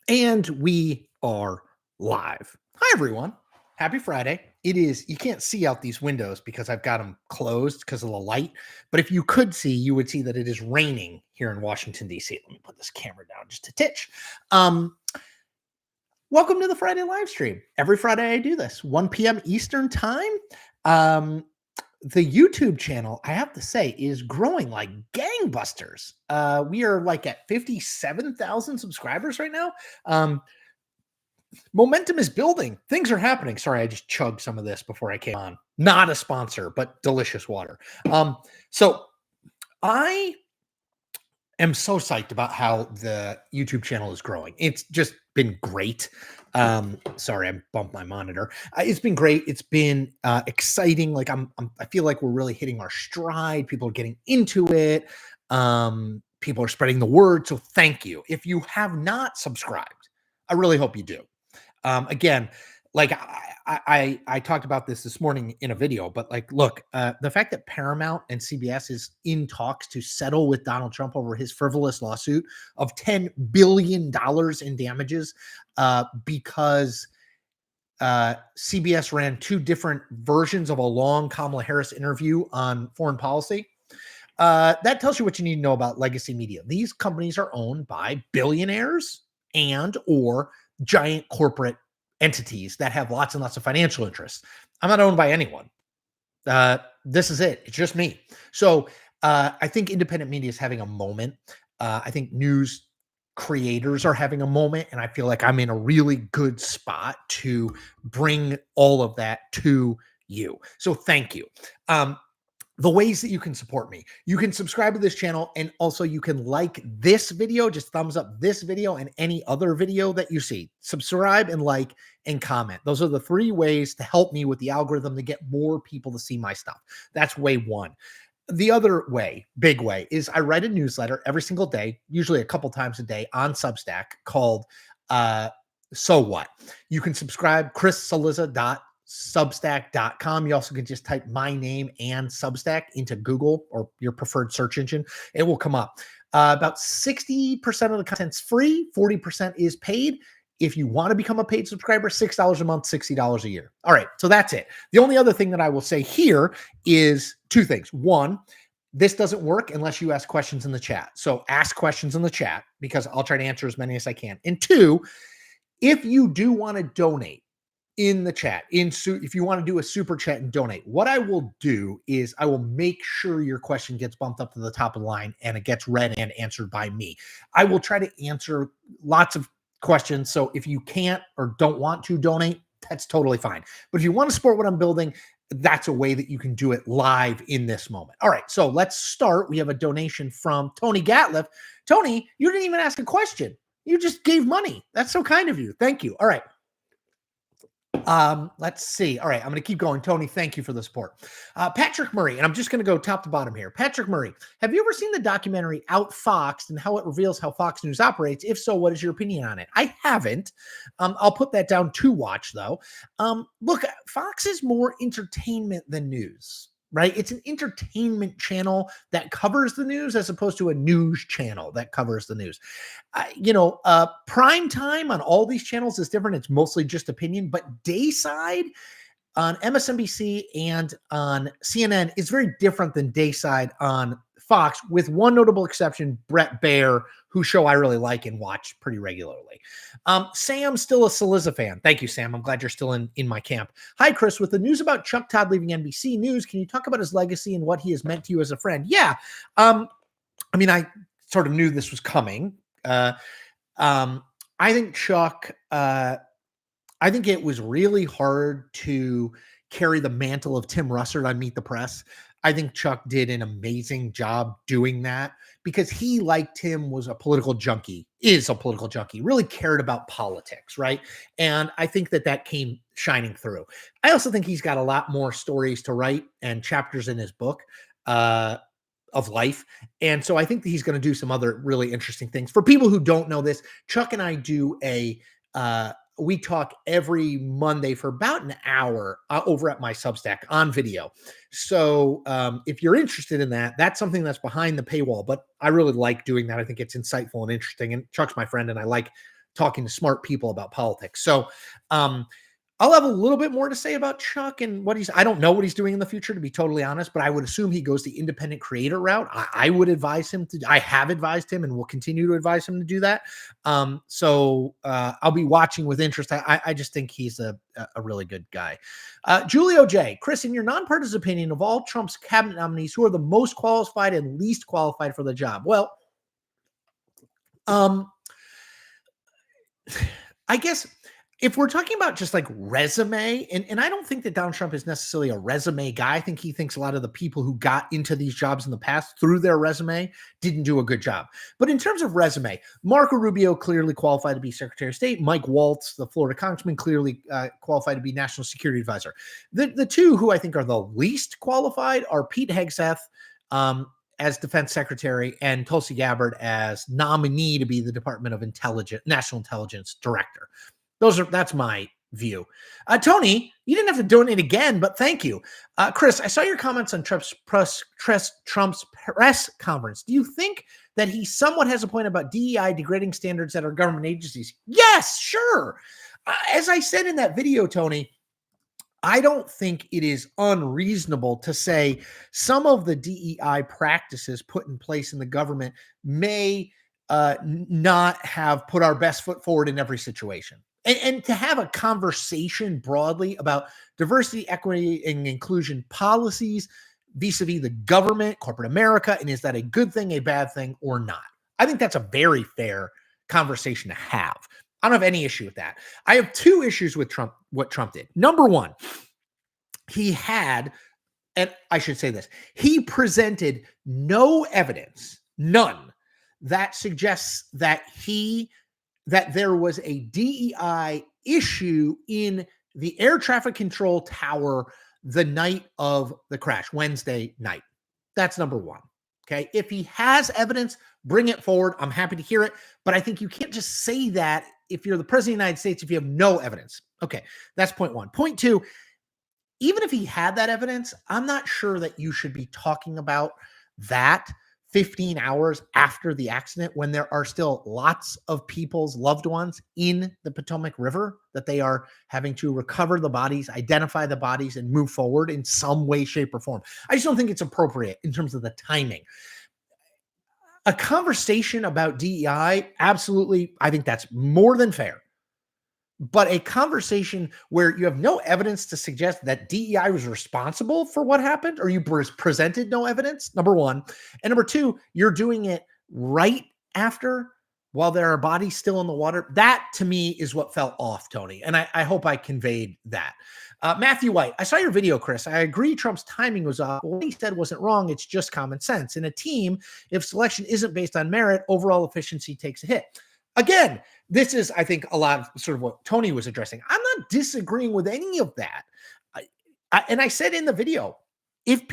And we are live. Hi, everyone. Happy Friday. It is, you can't see out these windows because I've got them closed because of the light. But if you could see, you would see that it is raining here in Washington, D.C. Let me put this camera down just a titch. Welcome to the Friday live stream. Every Friday I do this, 1 p.m. Eastern time. The YouTube channel, I have to say, is growing like gangbusters. We are like at 57,000 subscribers right now. Momentum is building. Things are happening. Sorry, I just chugged some of this before I came on. Not a sponsor, but delicious water. So I am so psyched about how the YouTube channel is growing. It's just been great. Sorry, I bumped my monitor. It's been great. It's been exciting. Like I feel like we're really hitting our stride. People are getting into it. People are spreading the word. So thank you. If you have not subscribed, I really hope you do. Again, like I talked about this morning in a video, but like, look, the fact that Paramount and CBS is in talks to settle with Donald Trump over his frivolous lawsuit of $10 billion in damages because CBS ran two different versions of a long Kamala Harris interview on foreign policy. That tells you what you need to know about legacy media. These companies are owned by billionaires and or giant corporate entities that have lots and lots of financial interests. I'm not owned by anyone. This is it. It's just me. So I think independent media is having a moment. I think news creators are having a moment, and I feel like I'm in a really good spot to bring all of that to you. So thank you. The ways that you can support me. You can subscribe to this channel, and also you can like this video, just thumbs up this video and any other video that you see. Subscribe and like and comment. Those are the three ways to help me with the algorithm to get more people to see my stuff. That's way one. The other way, big way, is I write a newsletter every single day, usually a couple times a day on Substack called So What. You can subscribe, Cillizza.substack.com. You also can just type my name and Substack into Google or your preferred search engine. It will come up. About 60% of the content's free, 40% is paid. If you want to become a paid subscriber, $6 a month, $60 a year. All right, so that's it. The only other thing that I will say here is two things. One, this doesn't work unless you ask questions in the chat. So ask questions in the chat because I'll try to answer as many as I can. And two, if you do want to donate, in the chat, if you want to do a super chat and donate, what I will do is I will make sure your question gets bumped up to the top of the line and it gets read and answered by me. I will try to answer lots of questions. So if you can't or don't want to donate, that's totally fine. But if you want to support what I'm building, that's a way that you can do it live in this moment. All right, so let's start. We have a donation from Tony Gatliff. Tony, you didn't even ask a question. You just gave money. That's so kind of you. Thank you. All right. Let's see. All right, I'm going to keep going. Tony, thank you for the support. Patrick Murray, and I'm just going to go top to bottom here. Patrick Murray, have you ever seen the documentary Outfoxed and how it reveals how Fox News operates? If so, what is your opinion on it? I haven't. I'll put that down to watch, though. Look, Fox is more entertainment than news. Right? It's an entertainment channel that covers the news as opposed to a news channel that covers the news. Prime time on all these channels is different. It's mostly just opinion, but Dayside on MSNBC and on CNN is very different than Dayside on Fox, with one notable exception, Brett Baer, whose show I really like and watch pretty regularly. Sam's still a Cillizza fan. Thank you, Sam. I'm glad you're still in my camp. Hi, Chris. With the news about Chuck Todd leaving NBC News, can you talk about his legacy and what he has meant to you as a friend? Yeah. I sort of knew this was coming. I think Chuck, I think it was really hard to carry the mantle of Tim Russert on Meet the Press. I think Chuck did an amazing job doing that because he, like Tim, is a political junkie, really cared about politics, right? And I think that came shining through. I also think he's got a lot more stories to write and chapters in his book of life. And so I think that he's going to do some other really interesting things. For people who don't know this, Chuck and I do we talk every Monday for about an hour over at my Substack on video. So if you're interested in that, that's something that's behind the paywall, but I really like doing that. I think it's insightful and interesting. And Chuck's my friend and I like talking to smart people about politics. So I'll have a little bit more to say about Chuck and what I don't know what he's doing in the future, to be totally honest, but I would assume he goes the independent creator route. I would advise him I have advised him and will continue to advise him to do that. So I'll be watching with interest. I just think he's a really good guy. Julio J. Chris, in your nonpartisan opinion, of all Trump's cabinet nominees, who are the most qualified and least qualified for the job? Well, I guess if we're talking about just like resume, and I don't think that Donald Trump is necessarily a resume guy. I think he thinks a lot of the people who got into these jobs in the past through their resume didn't do a good job. But in terms of resume, Marco Rubio clearly qualified to be Secretary of State. Mike Waltz, the Florida congressman, clearly qualified to be National Security Advisor. The two who I think are the least qualified are Pete Hegseth as Defense Secretary and Tulsi Gabbard as nominee to be the Department of National Intelligence Director. That's my view. Tony, you didn't have to donate again, but thank you. Chris, I saw your comments on Trump's press conference. Do you think that he somewhat has a point about DEI degrading standards at our government agencies? Yes, sure. As I said in that video, Tony, I don't think it is unreasonable to say some of the DEI practices put in place in the government may not have put our best foot forward in every situation. And to have a conversation broadly about diversity, equity, and inclusion policies vis-a-vis the government, corporate America, and is that a good thing, a bad thing, or not? I think that's a very fair conversation to have. I don't have any issue with that. I have two issues with what Trump did. Number one, he had, and I should say this, he presented no evidence, none, that suggests that there was a DEI issue in the air traffic control tower the night of the crash, Wednesday night. That's number one. Okay. If he has evidence, bring it forward. I'm happy to hear it. But I think you can't just say that if you're the president of the United States, if you have no evidence. Okay. That's point one. Point two, even if he had that evidence, I'm not sure that you should be talking about that 15 hours after the accident when there are still lots of people's loved ones in the Potomac River that they are having to recover the bodies, identify the bodies, and move forward in some way, shape, or form. I just don't think it's appropriate in terms of the timing. A conversation about DEI, absolutely, I think that's more than fair. But a conversation where you have no evidence to suggest that DEI was responsible for what happened, or you presented no evidence, number one. And number two, you're doing it right after while there are bodies still in the water. That to me is what felt off, Tony. And I hope I conveyed that. Matthew White, I saw your video, Chris. I agree Trump's timing was off. What he said wasn't wrong. It's just common sense. In a team, if selection isn't based on merit, overall efficiency takes a hit. Again, this is, I think, a lot of sort of what Tony was addressing. I'm not disagreeing with any of that. And I said in the video, if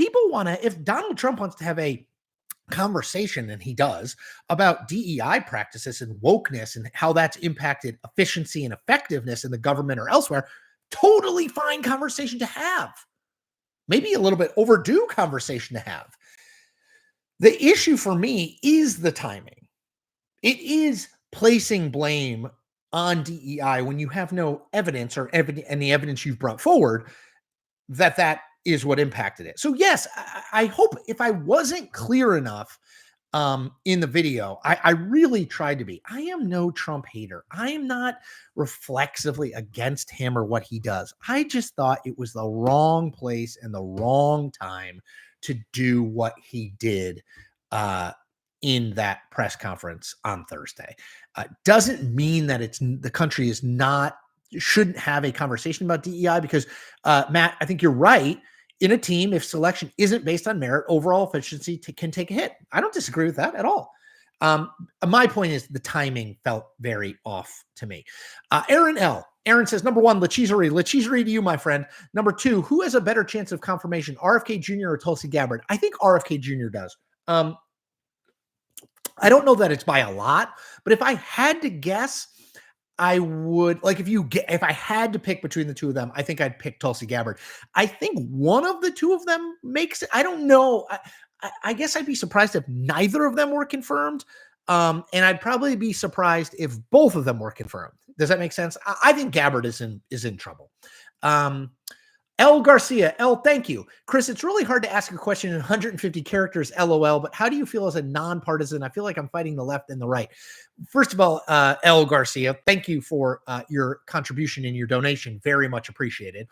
Donald Trump wants to have a conversation, and he does, about DEI practices and wokeness and how that's impacted efficiency and effectiveness in the government or elsewhere, totally fine conversation to have. Maybe a little bit overdue conversation to have. The issue for me is the timing. It is placing blame on DEI when you have no evidence or any evidence you've brought forward that is what impacted it. So yes, I hope if I wasn't clear enough in the video, I really tried to be. I am no Trump hater. I am not reflexively against him or what he does. I just thought it was the wrong place and the wrong time to do what he did in that press conference on Thursday. Doesn't mean that the country shouldn't have a conversation about DEI because, Matt, I think you're right. In a team, if selection isn't based on merit, overall efficiency can take a hit. I don't disagree with that at all. My point is the timing felt very off to me. Aaron L. Aaron says, number one, Lecheserie to you, my friend. Number two, who has a better chance of confirmation, RFK Jr. or Tulsi Gabbard? I think RFK Jr. does. I don't know that it's by a lot, but if I had to guess, I would if I had to pick between the two of them, I think I'd pick Tulsi Gabbard. I think one of the two of them makes it. I don't know. I guess I'd be surprised if neither of them were confirmed. And I'd probably be surprised if both of them were confirmed. Does that make sense? I think Gabbard is in trouble. L. Garcia, L, thank you. Chris, it's really hard to ask a question in 150 characters, LOL, but how do you feel as a nonpartisan? I feel like I'm fighting the left and the right. First of all, L. Garcia, thank you for your contribution and your donation. Very much appreciated.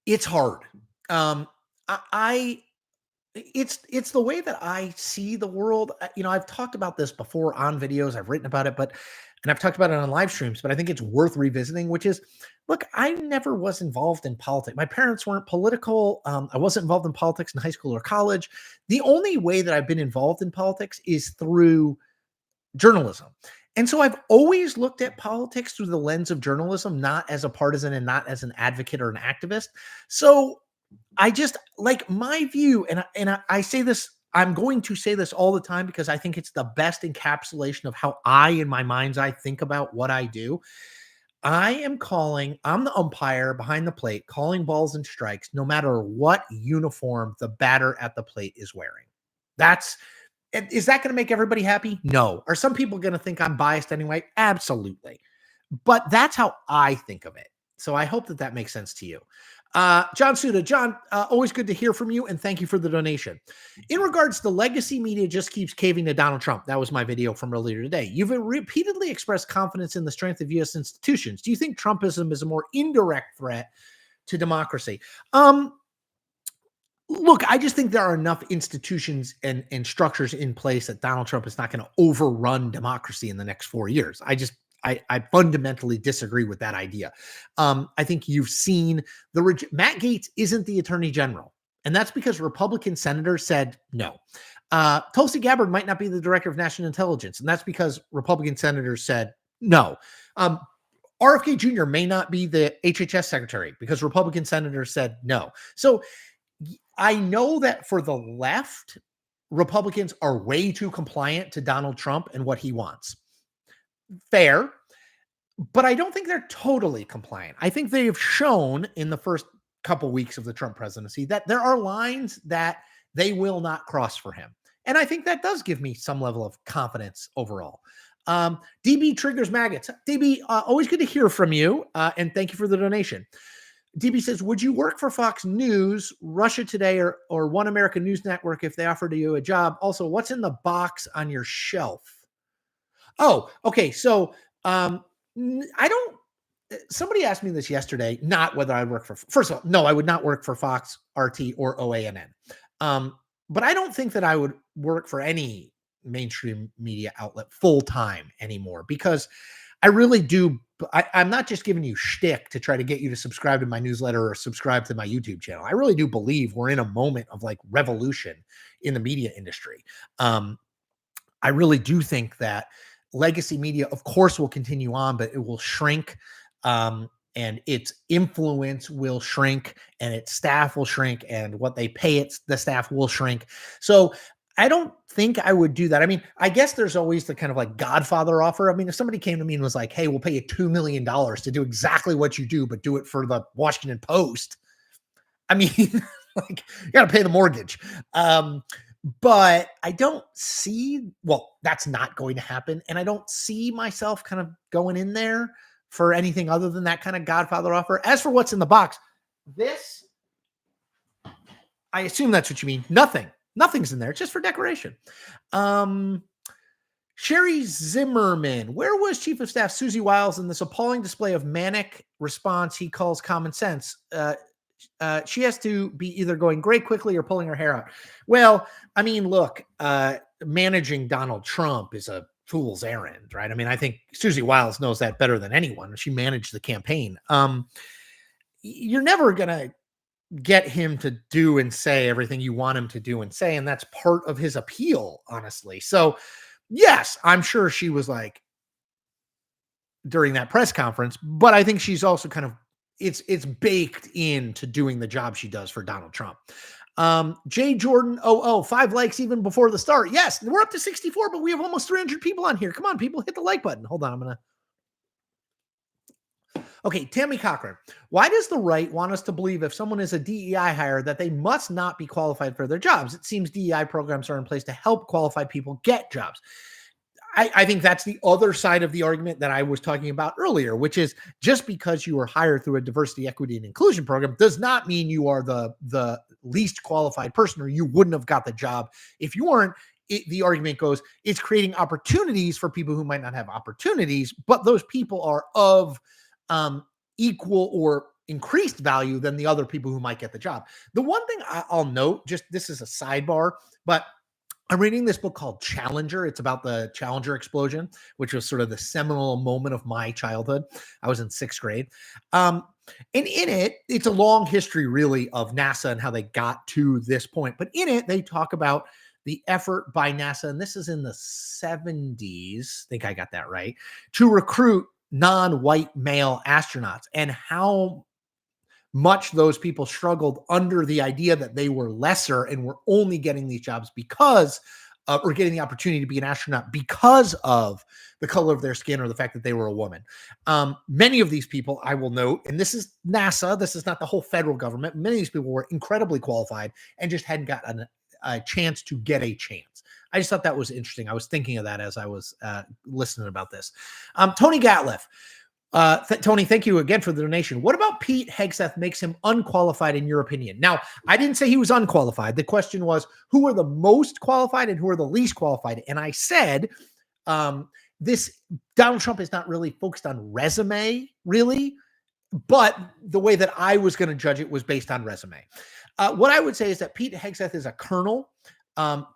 It's hard. It's the way that I see the world. I've talked about this before on videos. I've written about it, and I've talked about it on live streams, but I think it's worth revisiting, which is, look, I never was involved in politics. My parents weren't political. I wasn't involved in politics in high school or college. The only way that I've been involved in politics is through journalism. And so I've always looked at politics through the lens of journalism, not as a partisan and not as an advocate or an activist. So I just like my view, and I say this, I'm going to say this all the time because I think it's the best encapsulation of how I, in my mind's eye, think about what I do. I'm the umpire behind the plate, calling balls and strikes, no matter what uniform the batter at the plate is wearing. Is that going to make everybody happy? No. Are some people going to think I'm biased anyway? Absolutely. But that's how I think of it. So I hope that makes sense to you. John Suda, John, always good to hear from you, and thank you for the donation. In regards to legacy media just keeps caving to Donald Trump. That was my video from earlier today. You've repeatedly expressed confidence in the strength of U.S. institutions. Do you think Trumpism is a more indirect threat to democracy? Look, I just think there are enough institutions and structures in place that Donald Trump is not going to overrun democracy in the next 4 years. I fundamentally disagree with that idea. I think you've seen Matt Gaetz isn't the attorney general, and that's because Republican senators said no. Tulsi Gabbard might not be the director of national intelligence, and that's because Republican senators said no. RFK Jr. may not be the HHS secretary because Republican senators said no. So I know that for the left, Republicans are way too compliant to Donald Trump and what he wants. Fair, but I don't think they're totally compliant. I think they have shown in the first couple weeks of the Trump presidency that there are lines that they will not cross for him. And I think that does give me some level of confidence overall. DB triggers maggots. DB, always good to hear from you. And thank you for the donation. DB says, would you work for Fox News, Russia Today, or One American News Network if they offered you a job? Also, what's in the box on your shelf? Oh, okay. So somebody asked me this yesterday, not whether I work for, first of all, no, I would not work for Fox, RT, or OANN. But I don't think that I would work for any mainstream media outlet full time anymore, because I really do. I'm not just giving you shtick to try to get you to subscribe to my newsletter or subscribe to my YouTube channel. I really do believe we're in a moment of like revolution in the media industry. I really do think that legacy media, of course, will continue on, but it will shrink, and its influence will shrink, and its staff will shrink, and what they pay the staff will shrink. So I don't think I would do that. I mean, I guess there's always the kind of like Godfather offer. I mean, if somebody came to me and was like, hey, we'll pay you $2 million to do exactly what you do, but do it for the Washington Post. I mean, like, you got to pay the mortgage. But I don't see, well, that's not going to happen. And I don't see myself kind of going in there for anything other than that kind of Godfather offer. As for what's in the box, this, I assume that's what you mean. Nothing's in there. It's just for decoration. Sherry Zimmerman, where was Chief of Staff Susie Wiles in this appalling display of manic response he calls common sense? She has to be either going great quickly or pulling her hair out. Well, I mean, look, managing Donald Trump is a fool's errand, right? I mean, I think Susie Wiles knows that better than anyone. She managed the campaign. You're never going to get him to do and say everything you want him to do and say, and that's part of his appeal, honestly. So, yes, I'm sure she was like during that press conference, but I think she's also kind of it's baked into doing the job she does for Donald Trump. J Jordan 5 likes even before the start. Yes, we're up to 64, but we have almost 300 people on here. Come on, people, hit the like button. Hold on, Okay, Tammy Cochran. Why does the right want us to believe if someone is a DEI hire that they must not be qualified for their jobs? It seems DEI programs are in place to help qualified people get jobs. I think that's the other side of the argument that I was talking about earlier, which is just because you were hired through a diversity, equity, and inclusion program does not mean you are the least qualified person or you wouldn't have got the job if you weren't. The argument goes, it's creating opportunities for people who might not have opportunities, but those people are of equal or increased value than the other people who might get the job. The one thing I'll note, just this is a sidebar, but I'm reading this book called Challenger. It's about the Challenger explosion, which was sort of the seminal moment of my childhood. I was in 6th grade. And in it, it's a long history really of NASA and how they got to this point. But in it, they talk about the effort by NASA, and this is in the 70s, I think I got that right, to recruit non-white male astronauts and how much those people struggled under the idea that they were lesser and were only getting these jobs because or getting the opportunity to be an astronaut because of the color of their skin or the fact that they were a woman. Many of these people, I will note, and this is NASA, this is not the whole federal government, many of these people were incredibly qualified and just hadn't gotten a chance to get a chance. I just thought that was interesting. I was thinking of that as I was listening about this. Tony Gatliff. Tony, thank you again for the donation. What about Pete Hegseth makes him unqualified in your opinion? Now, I didn't say he was unqualified. The question was, who are the most qualified and who are the least qualified? And I said, this Donald Trump is not really focused on resume, really, but the way that I was going to judge it was based on resume. What I would say is that Pete Hegseth is a colonel.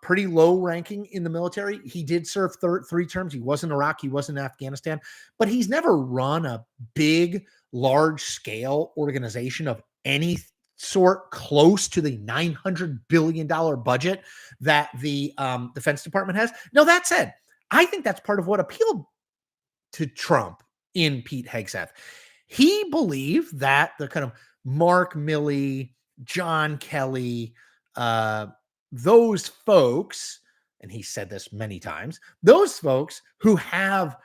Pretty low ranking in the military. He did serve 3 terms. He was in Iraq. He was in Afghanistan, but he's never run a big, large scale organization of any sort close to the $900 billion budget that the Defense Department has. Now, that said, I think that's part of what appealed to Trump in Pete Hegseth. He believed that the kind of Mark Milley, John Kelly, those folks, and he said this many times, those folks who have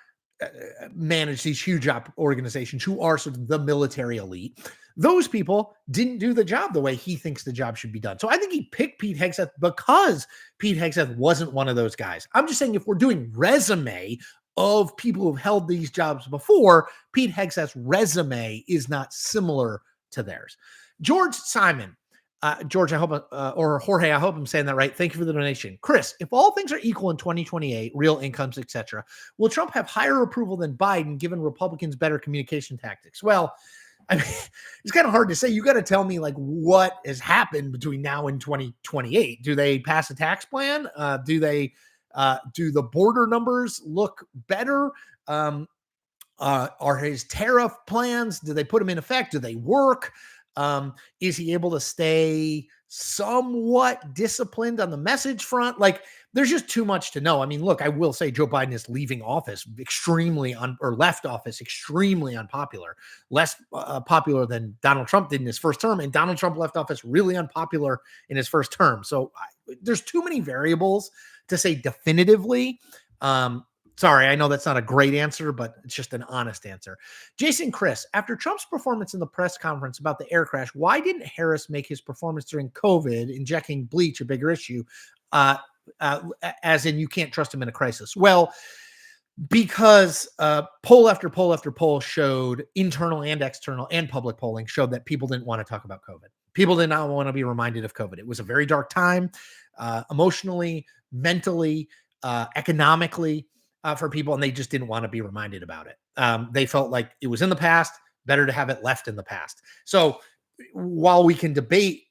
managed these huge organizations, who are sort of the military elite, those people didn't do the job the way he thinks the job should be done. So I think he picked Pete Hegseth because Pete Hegseth wasn't one of those guys. I'm just saying if we're doing resume of people who've held these jobs before, Pete Hegseth's resume is not similar to theirs. George Simon. George, I hope, or Jorge, I hope I'm saying that right. Thank you for the donation. Chris, if all things are equal in 2028, real incomes, etc., will Trump have higher approval than Biden given Republicans better communication tactics? Well, I mean, it's kind of hard to say. You got to tell me like what has happened between now and 2028. Do they pass a tax plan? Do the border numbers look better? Are his tariff plans, do they put them in effect? Do they work? Is he able to stay somewhat disciplined on the message front? Like, there's just too much to know. I mean, look, I will say Joe Biden is leaving office left office extremely unpopular, less popular than Donald Trump did in his first term. And Donald Trump left office really unpopular in his first term. So there's too many variables to say definitively. Sorry, I know that's not a great answer, but it's just an honest answer. Jason Chris, after Trump's performance in the press conference about the air crash, why didn't Harris make his performance during COVID, injecting bleach, a bigger issue, as in you can't trust him in a crisis? Well, because poll after poll after poll showed, internal and external and public polling showed that people didn't want to talk about COVID. People did not want to be reminded of COVID. It was a very dark time, emotionally, mentally, economically, for people, and they just didn't want to be reminded about it. They felt like it was in the past, better to have it left in the past. So while we can debate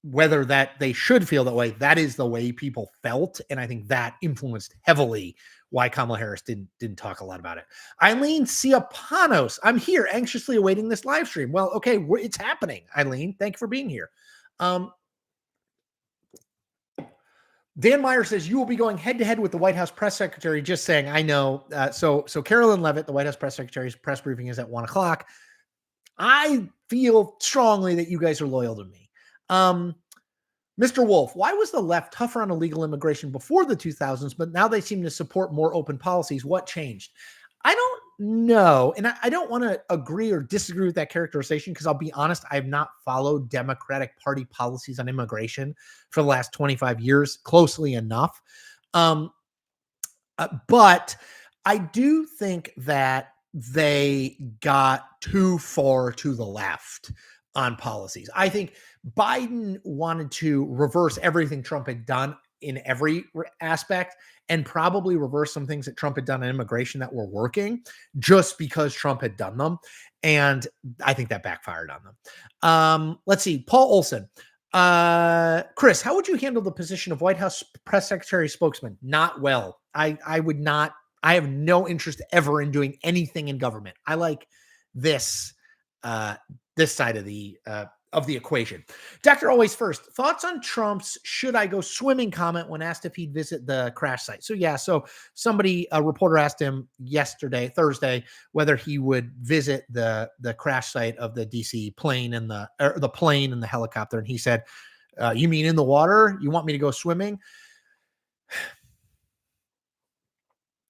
whether that they should feel that way, that is the way people felt, and I think that influenced heavily why Kamala Harris didn't talk a lot about it. Eileen Ciapanos, I'm here anxiously awaiting this live stream. Well, okay, it's happening, Eileen. Thank you for being here. Dan Meyer says you will be going head to head with the White House press secretary. Just saying, I know. So Carolyn Levitt, the White House press secretary's press briefing is at 1:00. I feel strongly that you guys are loyal to me. Mr. Wolf, why was the left tougher on illegal immigration before the 2000s, but now they seem to support more open policies? What changed? I don't no. And I don't want to agree or disagree with that characterization because I'll be honest, I have not followed Democratic Party policies on immigration for the last 25 years closely enough. But I do think that they got too far to the left on policies. I think Biden wanted to reverse everything Trump had done in every aspect and probably reverse some things that Trump had done on immigration that were working just because Trump had done them. And I think that backfired on them. Let's see. Paul Olson. Chris, how would you handle the position of White House press secretary spokesman? Not well. I would not. I have no interest ever in doing anything in government. I like this side of the equation. Dr. Always First, thoughts on Trump's "should I go swimming" comment when asked if he'd visit the crash site. So a reporter asked him Thursday, whether he would visit the crash site of the DC plane and the plane and the helicopter. And he said, you mean in the water? You want me to go swimming?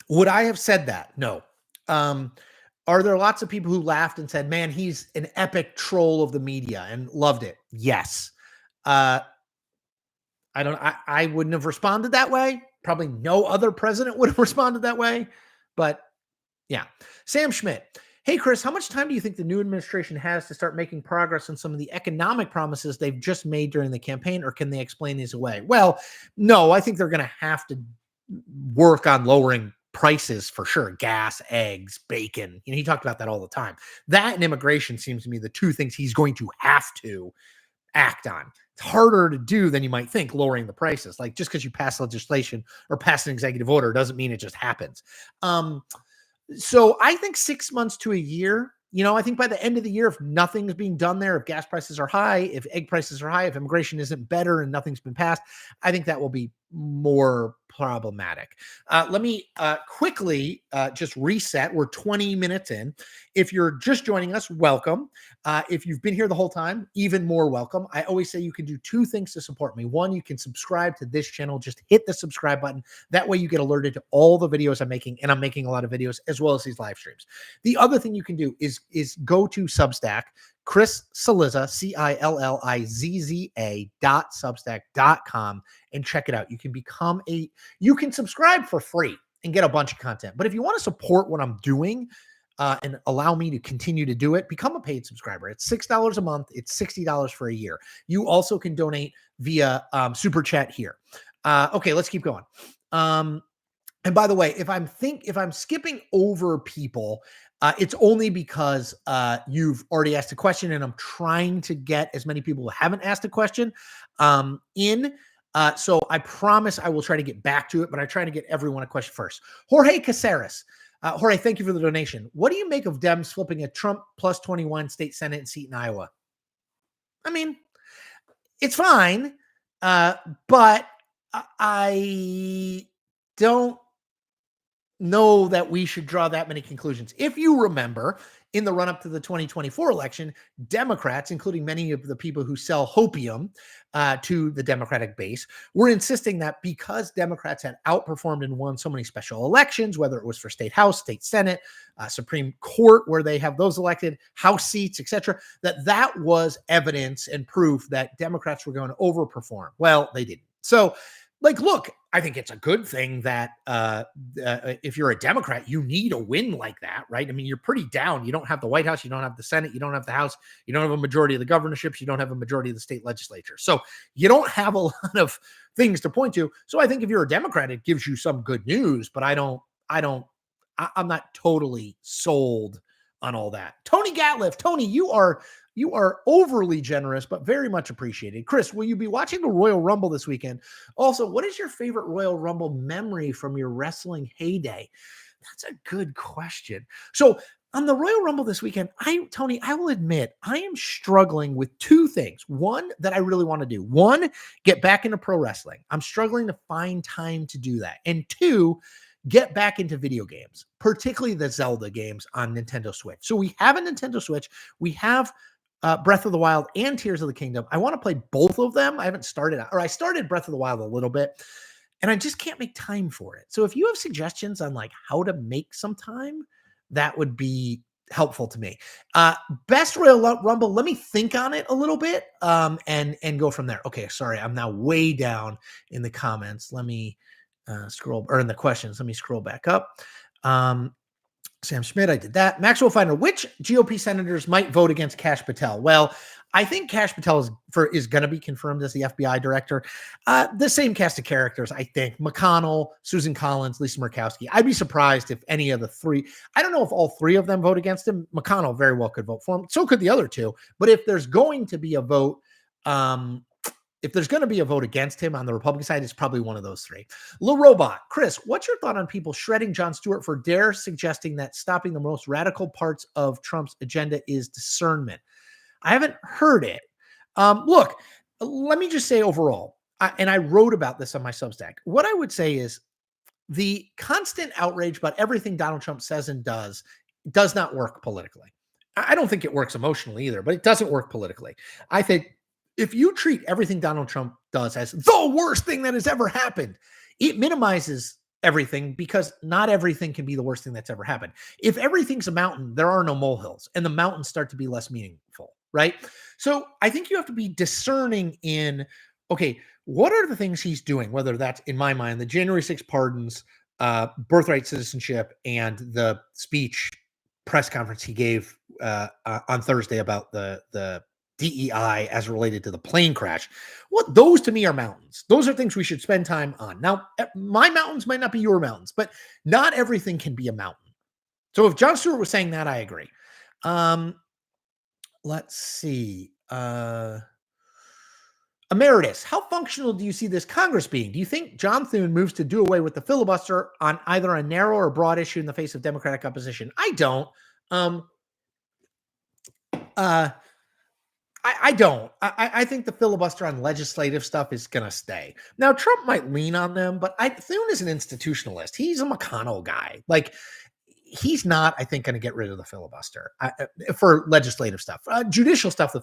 Would I have said that? No. Are there lots of people who laughed and said, man, he's an epic troll of the media and loved it? Yes. I wouldn't have responded that way. Probably no other president would have responded that way. But yeah. Sam Schmidt. Hey, Chris, how much time do you think the new administration has to start making progress on some of the economic promises they've just made during the campaign, or can they explain these away? Well, no, I think they're going to have to work on lowering prices for sure. Gas, eggs, bacon. He talked about that all the time. That and immigration seems to me the two things he's going to have to act on. It's harder to do than you might think, lowering the prices. Like, just because you pass legislation or pass an executive order doesn't mean it just happens. So I think 6 months to a year. I think by the end of the year, if nothing's being done there, if gas prices are high, if egg prices are high, if immigration isn't better and nothing's been passed, I think that will be more problematic. Let me quickly just reset. We're 20 minutes in. If you're just joining us, welcome. If you've been here the whole time, even more welcome. I always say you can do two things to support me. One, you can subscribe to this channel. Just hit the subscribe button. That way you get alerted to all the videos I'm making, and I'm making a lot of videos as well as these live streams. The other thing you can do is go to Substack, Chris Cillizza, CILLIZZA.substack.com, and check it out. You can subscribe for free and get a bunch of content. But if you want to support what I'm doing and allow me to continue to do it, become a paid subscriber. It's $6 a month. It's $60 for a year. You also can donate via Super Chat here. Okay, let's keep going. And by the way, if I'm skipping over people, it's only because you've already asked a question, and I'm trying to get as many people who haven't asked a question in. So I promise I will try to get back to it, but I try to get everyone a question first. Jorge Caceres. Jorge, thank you for the donation. What do you make of Dems flipping a Trump plus 21 state Senate seat in Iowa? I mean, it's fine, but I don't know that we should draw that many conclusions. If you remember, in the run-up to the 2024 election, Democrats, including many of the people who sell hopium to the Democratic base, were insisting that because Democrats had outperformed and won so many special elections, whether it was for state House, state Senate, Supreme Court, where they have those elected, House seats, etc., that was evidence and proof that Democrats were going to overperform. Well, they didn't. So, look, I think it's a good thing that if you're a Democrat, you need a win like that, right? I mean, you're pretty down. You don't have the White House. You don't have the Senate. You don't have the House. You don't have a majority of the governorships. You don't have a majority of the state legislature. So you don't have a lot of things to point to. So I think if you're a Democrat, it gives you some good news, but I'm not totally sold on all that. Tony Gatliff. Tony, you are overly generous, but very much appreciated. Chris, will you be watching the Royal Rumble this weekend? Also, what is your favorite Royal Rumble memory from your wrestling heyday? That's a good question. So on the Royal Rumble this weekend, Tony, I will admit, I am struggling with two things. One, that I really want to do. One, get back into pro wrestling. I'm struggling to find time to do that. And two, get back into video games, particularly the Zelda games on Nintendo Switch. So we have a Nintendo Switch. We have Breath of the Wild and Tears of the Kingdom. I want to play both of them. I started Breath of the Wild a little bit, and I just can't make time for it. So if you have suggestions on how to make some time that would be helpful to me. Best Royal Rumble. Let me think on it a little bit, and go from there. Okay, sorry, I'm now way down in the comments. Let me scroll, or in the questions. Let me scroll back up. Sam Schmidt, I did that. Maxwell Finer, which GOP senators might vote against Kash Patel? Well, I think Kash Patel is going to be confirmed as the FBI director. The same cast of characters, I think. McConnell, Susan Collins, Lisa Murkowski. I'd be surprised if any of the three, I don't know if all three of them vote against him. McConnell very well could vote for him. So could the other two. But if there's going to be a vote, against him on the Republican side, it's probably one of those three. Lil Robot, Chris, what's your thought on people shredding Jon Stewart for dare suggesting that stopping the most radical parts of Trump's agenda is discernment? I haven't heard it. Look, let me just say overall, and I wrote about this on my Substack. What I would say is the constant outrage about everything Donald Trump says and does not work politically. I don't think it works emotionally either, but it doesn't work politically. I think if you treat everything Donald Trump does as the worst thing that has ever happened, it minimizes everything, because not everything can be the worst thing that's ever happened. If everything's a mountain, there are no molehills, and the mountains start to be less meaningful, right? So I think you have to be discerning in, okay, what are the things he's doing, whether that's, in my mind, the January 6th pardons, birthright citizenship, and the speech press conference he gave on Thursday about the DEI as related to the plane crash. What those to me are mountains. Those are things we should spend time on. Now, my mountains might not be your mountains, but not everything can be a mountain. So if Jon Stewart was saying that, I agree. Let's see. Emeritus, how functional do you see this Congress being? Do you think John Thune moves to do away with the filibuster on either a narrow or broad issue in the face of Democratic opposition? I don't. I don't. I think the filibuster on legislative stuff is going to stay. Now, Trump might lean on them, but Thune is an institutionalist. He's a McConnell guy. Like, he's not, I think, going to get rid of the filibuster for legislative stuff. Judicial stuff,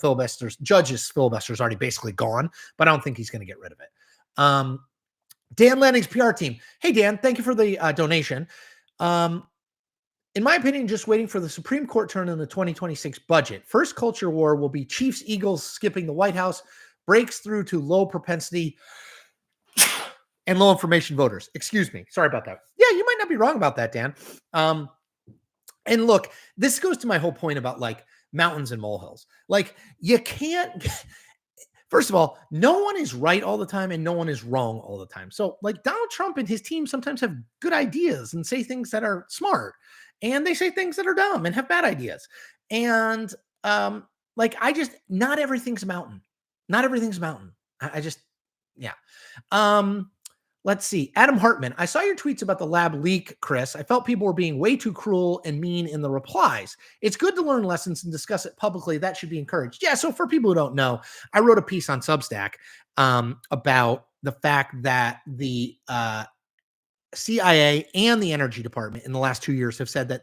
judges' filibuster is already basically gone, but I don't think he's going to get rid of it. Dan Lanning's PR team. Hey, Dan, thank you for the donation. In my opinion, just waiting for the Supreme Court turn in the 2026 budget. First culture war will be Chiefs, Eagles skipping the White House, breaks through to low propensity and low information voters. Excuse me. Sorry about that. Yeah, you might not be wrong about that, Dan. And look, this goes to my whole point about like mountains and molehills. Like, you can't, first of all, no one is right all the time and no one is wrong all the time. So like Donald Trump and his team sometimes have good ideas and say things that are smart. And they say things that are dumb and have bad ideas. And not everything's a mountain. Not everything's a mountain. Yeah. Let's see. Adam Hartman, I saw your tweets about the lab leak, Chris. I felt people were being way too cruel and mean in the replies. It's good to learn lessons and discuss it publicly. That should be encouraged. Yeah, so for people who don't know, I wrote a piece on Substack about the fact that the CIA and the Energy Department in the last 2 years have said that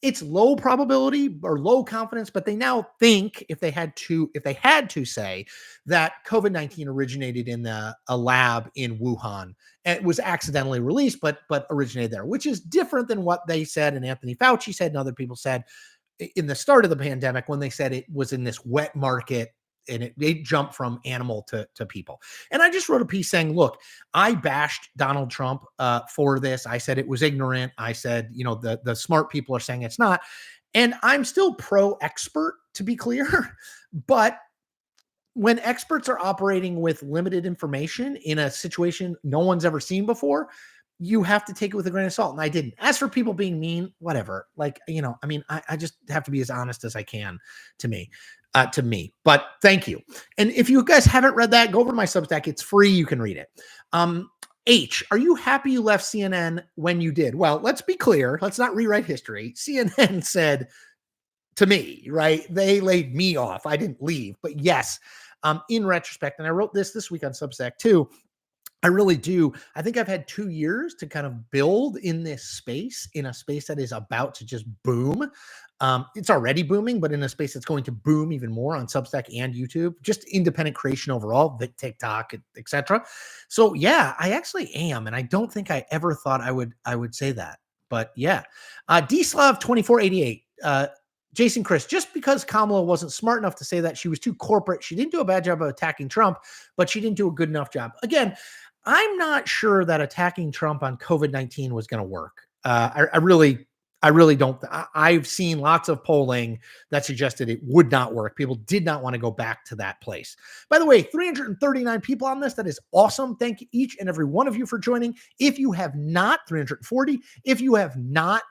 it's low probability or low confidence, but they now think if they had to say that COVID-19 originated in a lab in Wuhan and it was accidentally released, but originated there, which is different than what they said and Anthony Fauci said and other people said in the start of the pandemic when they said it was in this wet market and it jumped from animal to people. And I just wrote a piece saying, look, I bashed Donald Trump for this. I said it was ignorant. I said, the smart people are saying it's not. And I'm still pro-expert, to be clear. But when experts are operating with limited information in a situation no one's ever seen before, you have to take it with a grain of salt. And I didn't. As for people being mean, whatever. Like, I just have to be as honest as I can to me. But thank you. And if you guys haven't read that, go over to my Substack. It's free. You can read it. H, are you happy you left CNN when you did? Well, let's be clear. Let's not rewrite history. CNN said to me, right? They laid me off. I didn't leave. But yes, in retrospect, and I wrote this week on Substack too, I really do. I think I've had 2 years to kind of build in this space, in a space that is about to just boom. It's already booming, but in a space that's going to boom even more on Substack and YouTube, just independent creation overall, TikTok, etc. So yeah, I actually am. And I don't think I ever thought I would say that. But yeah, Dslav 2488. Jason Chris, just because Kamala wasn't smart enough to say that, she was too corporate. She didn't do a bad job of attacking Trump, but she didn't do a good enough job. Again, I'm not sure that attacking Trump on COVID-19 was going to work. I really don't. I've seen lots of polling that suggested it would not work. People did not want to go back to that place. By the way, 339 people on this. That is awesome. Thank each and every one of you for joining. If you have not, 340, if you have not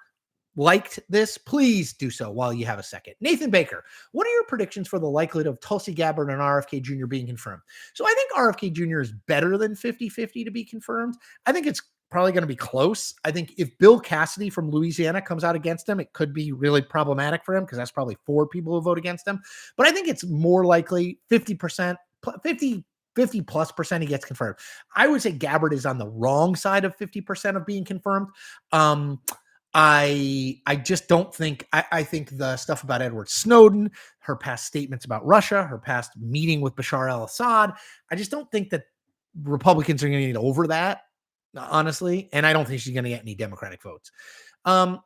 liked this, please do so while you have a second. Nathan Baker, what are your predictions for the likelihood of Tulsi Gabbard and RFK Jr. being confirmed? So I think RFK Jr. is better than 50-50 to be confirmed. I think it's probably going to be close. I think if Bill Cassidy from Louisiana comes out against him, it could be really problematic for him because that's probably 4 people who vote against him. But I think it's more likely 50% plus percent he gets confirmed. I would say Gabbard is on the wrong side of 50% of being confirmed. I just don't think, I think the stuff about Edward Snowden, her past statements about Russia, her past meeting with Bashar al-Assad, I just don't think that Republicans are going to get over that, honestly. And I don't think she's going to get any Democratic votes. Kat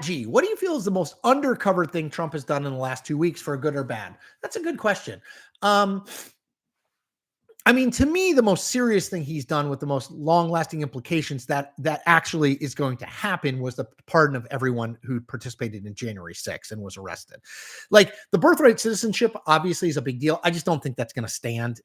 G, what do you feel is the most undercover thing Trump has done in the last 2 weeks, for good or bad? That's a good question. I mean, to me, the most serious thing he's done with the most long-lasting implications that actually is going to happen was the pardon of everyone who participated in January 6th and was arrested. Like, the birthright citizenship obviously is a big deal. I just don't think that's going to stand.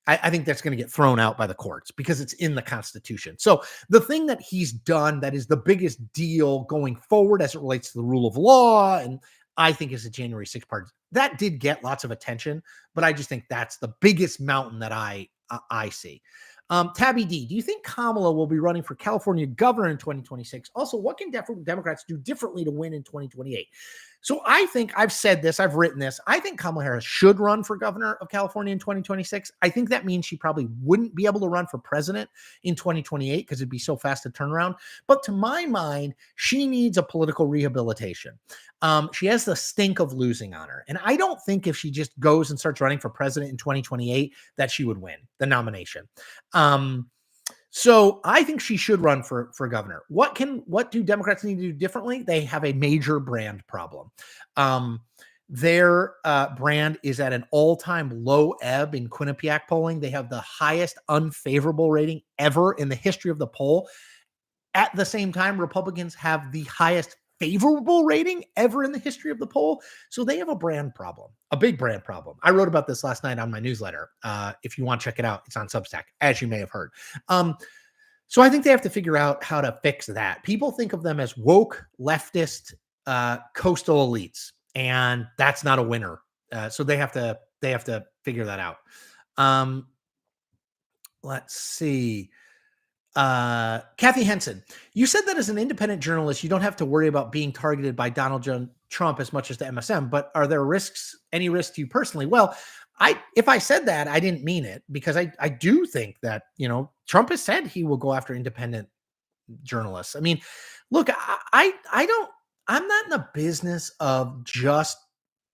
I think that's going to get thrown out by the courts because it's in the Constitution. So the thing that he's done that is the biggest deal going forward as it relates to the rule of law, and I think is the January 6th pardon, that did get lots of attention, but I just think that's the biggest mountain that I see. Tabby D, do you think Kamala will be running for California governor in 2026? Also, what can Democrats do differently to win in 2028? So I think I've said this, I've written this. I think Kamala Harris should run for governor of California in 2026. I think that means she probably wouldn't be able to run for president in 2028 because it'd be so fast a turnaround. But to my mind, she needs a political rehabilitation. She has the stink of losing on her. And I don't think if she just goes and starts running for president in 2028 that she would win the nomination. So I think she should run for governor. What do Democrats need to do differently? They have a major brand problem. Their brand is at an all-time low ebb in Quinnipiac polling. They have the highest unfavorable rating ever in the history of the poll. At the same time, Republicans have the highest favorable rating ever in the history of the poll. So they have a brand problem, a big brand problem. I wrote about this last night on my newsletter. If you want to check it out, it's on Substack, as you may have heard. So I think they have to figure out how to fix that. People think of them as woke, leftist, coastal elites, and that's not a winner. So they have to figure that out. Let's see. Kathy Henson, you said that as an independent journalist, you don't have to worry about being targeted by Donald Trump as much as the MSM, but are there any risks to you personally? Well, if I said that, I didn't mean it, because I do think that, Trump has said he will go after independent journalists. I mean, look, I'm not in the business of just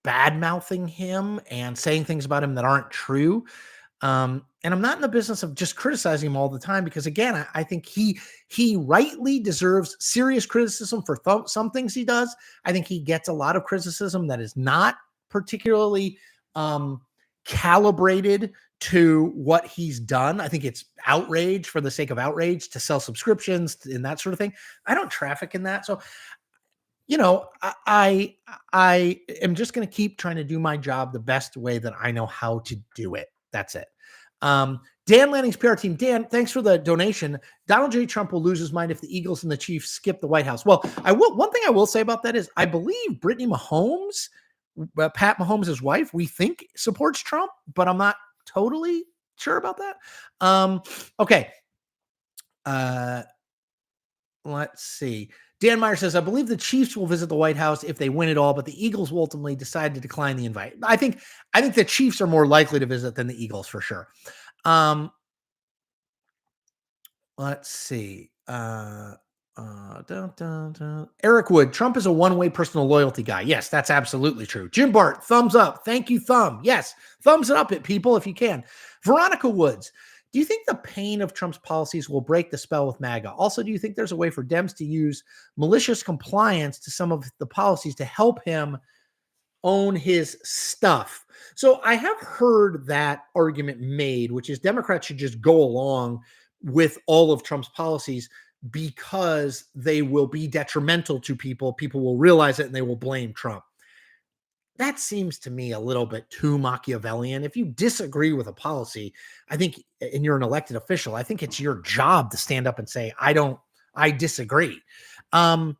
bad mouthing him and saying things about him that aren't true. And I'm not in the business of just criticizing him all the time, because again, I think he rightly deserves serious criticism for some things he does. I think he gets a lot of criticism that is not particularly calibrated to what he's done. I think it's outrage for the sake of outrage to sell subscriptions and that sort of thing. I don't traffic in that. So, I am just going to keep trying to do my job the best way that I know how to do it. That's it. Dan Lanning's PR team. Dan, thanks for the donation. Donald J. Trump will lose his mind if the Eagles and the Chiefs skip the White House. Well, one thing I will say about that is I believe Brittany Mahomes, Pat Mahomes' wife, we think supports Trump, but I'm not totally sure about that. Okay. Let's see. Dan Meyer says, I believe the Chiefs will visit the White House if they win it all, but the Eagles will ultimately decide to decline the invite. I think the Chiefs are more likely to visit than the Eagles for sure. Let's see. Eric Wood, Trump is a one-way personal loyalty guy. Yes, that's absolutely true. Jim Bart, thumbs up. Thank you, thumb. Yes, thumbs it up at people if you can. Veronica Woods, Do you think the pain of Trump's policies will break the spell with MAGA? Also, do you think there's a way for Dems to use malicious compliance to some of the policies to help him own his stuff? So I have heard that argument made, which is Democrats should just go along with all of Trump's policies because they will be detrimental to people. People will realize it and they will blame Trump. That seems to me a little bit too Machiavellian. If you disagree with a policy, I think, and you're an elected official, I think it's your job to stand up and say, I disagree. And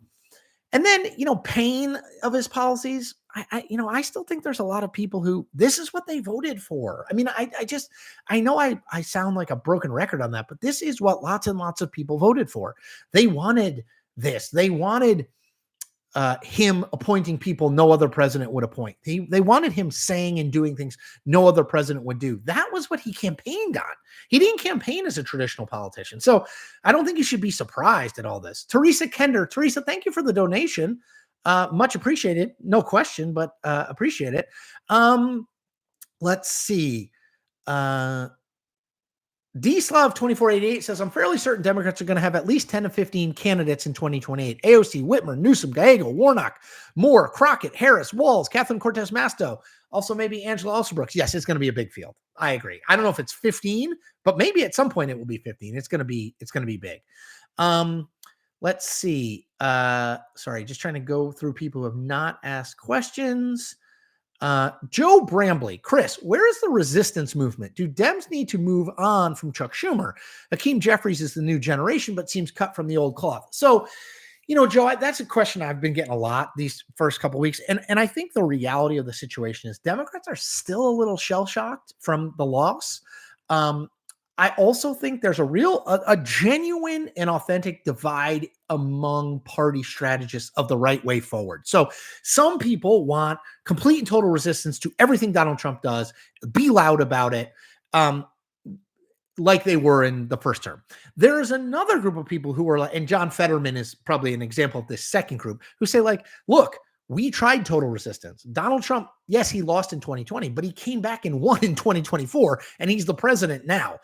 then, pain of his policies, I still think there's a lot of people who this is what they voted for. I mean, I know I sound like a broken record on that, but this is what lots and lots of people voted for. They wanted this. They wanted him appointing people no other president would appoint. They wanted him saying and doing things no other president would do. That was what he campaigned on. He didn't campaign as a traditional politician. So I don't think you should be surprised at all this. Teresa Kender. Teresa, thank you for the donation. Much appreciated. No question, but appreciate it. Let's see. DSlav 2488 says, I'm fairly certain Democrats are going to have at least 10 to 15 candidates in 2028. AOC, Whitmer, Newsom, Gallego, Warnock, Moore, Crockett, Harris, Walls, Catherine Cortez Masto, also maybe Angela Alsobrooks. Yes, it's going to be a big field. I agree. I don't know if it's 15, but maybe at some point it will be 15. It's going to be big. Let's see. Sorry, just trying to go through people who have not asked questions. Joe Brambley, Chris, where is the resistance movement? Do Dems need to move on from Chuck Schumer? Hakeem Jeffries is the new generation, but seems cut from the old cloth. So, Joe, that's a question I've been getting a lot these first couple of weeks. And I think the reality of the situation is Democrats are still a little shell-shocked from the loss. I also think there's a genuine and authentic divide among party strategists of the right way forward. So some people want complete and total resistance to everything Donald Trump does, be loud about it, like they were in the first term. There is another group of people who are like, and John Fetterman is probably an example of this second group, who say like, look, we tried total resistance. Donald Trump, yes, he lost in 2020, but he came back and won in 2024, and he's the president now.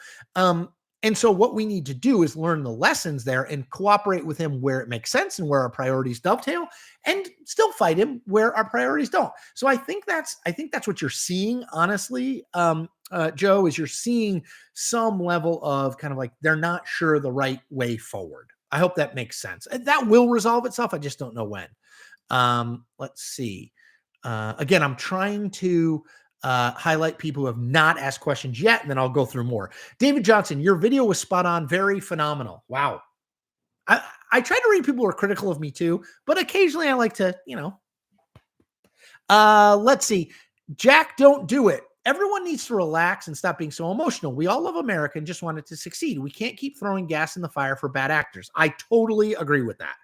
And so what we need to do is learn the lessons there and cooperate with him where it makes sense and where our priorities dovetail, and still fight him where our priorities don't. So I think that's what you're seeing, honestly, Joe, is you're seeing some level of kind of like they're not sure the right way forward. I hope that makes sense. That will resolve itself. I just don't know when. Let's see. Again, I'm trying to highlight people who have not asked questions yet, and then I'll go through more. David Johnson, your video was spot on. Very phenomenal. Wow. I try to read people who are critical of me too, but occasionally I like to, let's see. Jack, don't do it. Everyone needs to relax and stop being so emotional. We all love America and just want it to succeed. We can't keep throwing gas in the fire for bad actors. I totally agree with that.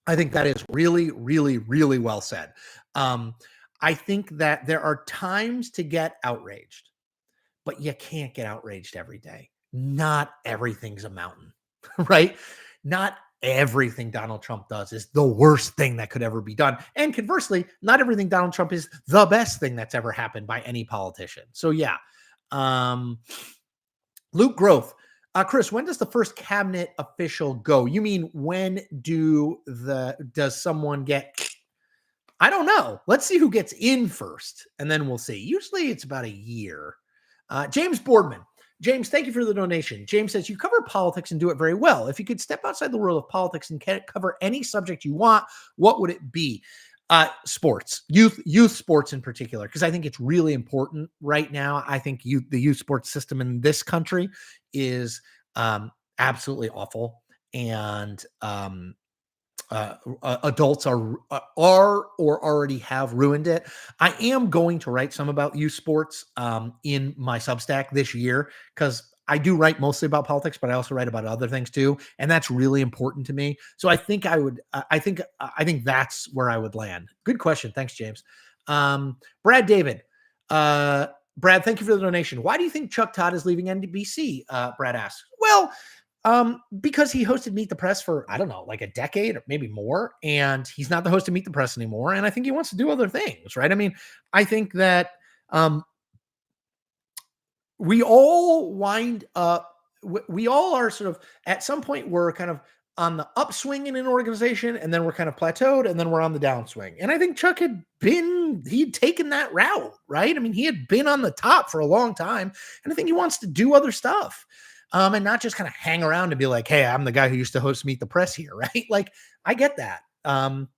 I think that is really, really, really well said. I think that there are times to get outraged, but you can't get outraged every day. Not everything's a mountain, right? Not everything Donald Trump does is the worst thing that could ever be done. And conversely, not everything Donald Trump is the best thing that's ever happened by any politician. So yeah. Luke Growth. Chris, when does the first cabinet official go? You mean when does someone get? I don't know. Let's see who gets in first, and then we'll see. Usually it's about a year. James Boardman. James, thank you for the donation. James says, you cover politics and do it very well. If you could step outside the world of politics and cover any subject you want, what would it be? Sports, youth sports in particular, because I think it's really important right now. I think the youth sports system in this country is absolutely awful, and adults are or already have ruined it. I am going to write some about youth sports in my Substack this year, because I do write mostly about politics, but I also write about other things too, and that's really important to me. So I think I would. I think that's where I would land. Good question. Thanks, James. Brad David. Brad, thank you for the donation. Why do you think Chuck Todd is leaving NBC? Brad asks. Well, because he hosted Meet the Press for, I don't know, like a decade or maybe more, and he's not the host of Meet the Press anymore. And I think he wants to do other things, right? I mean, I think that we all wind up, we all are sort of at some point we're kind of on the upswing in an organization, and then we're kind of plateaued, and then we're on the downswing. And I think Chuck he'd taken that route, right? I mean, he had been on the top for a long time, and I think he wants to do other stuff. And not just kind of hang around and be like, hey, I'm the guy who used to host Meet the Press here, right? Like, I get that.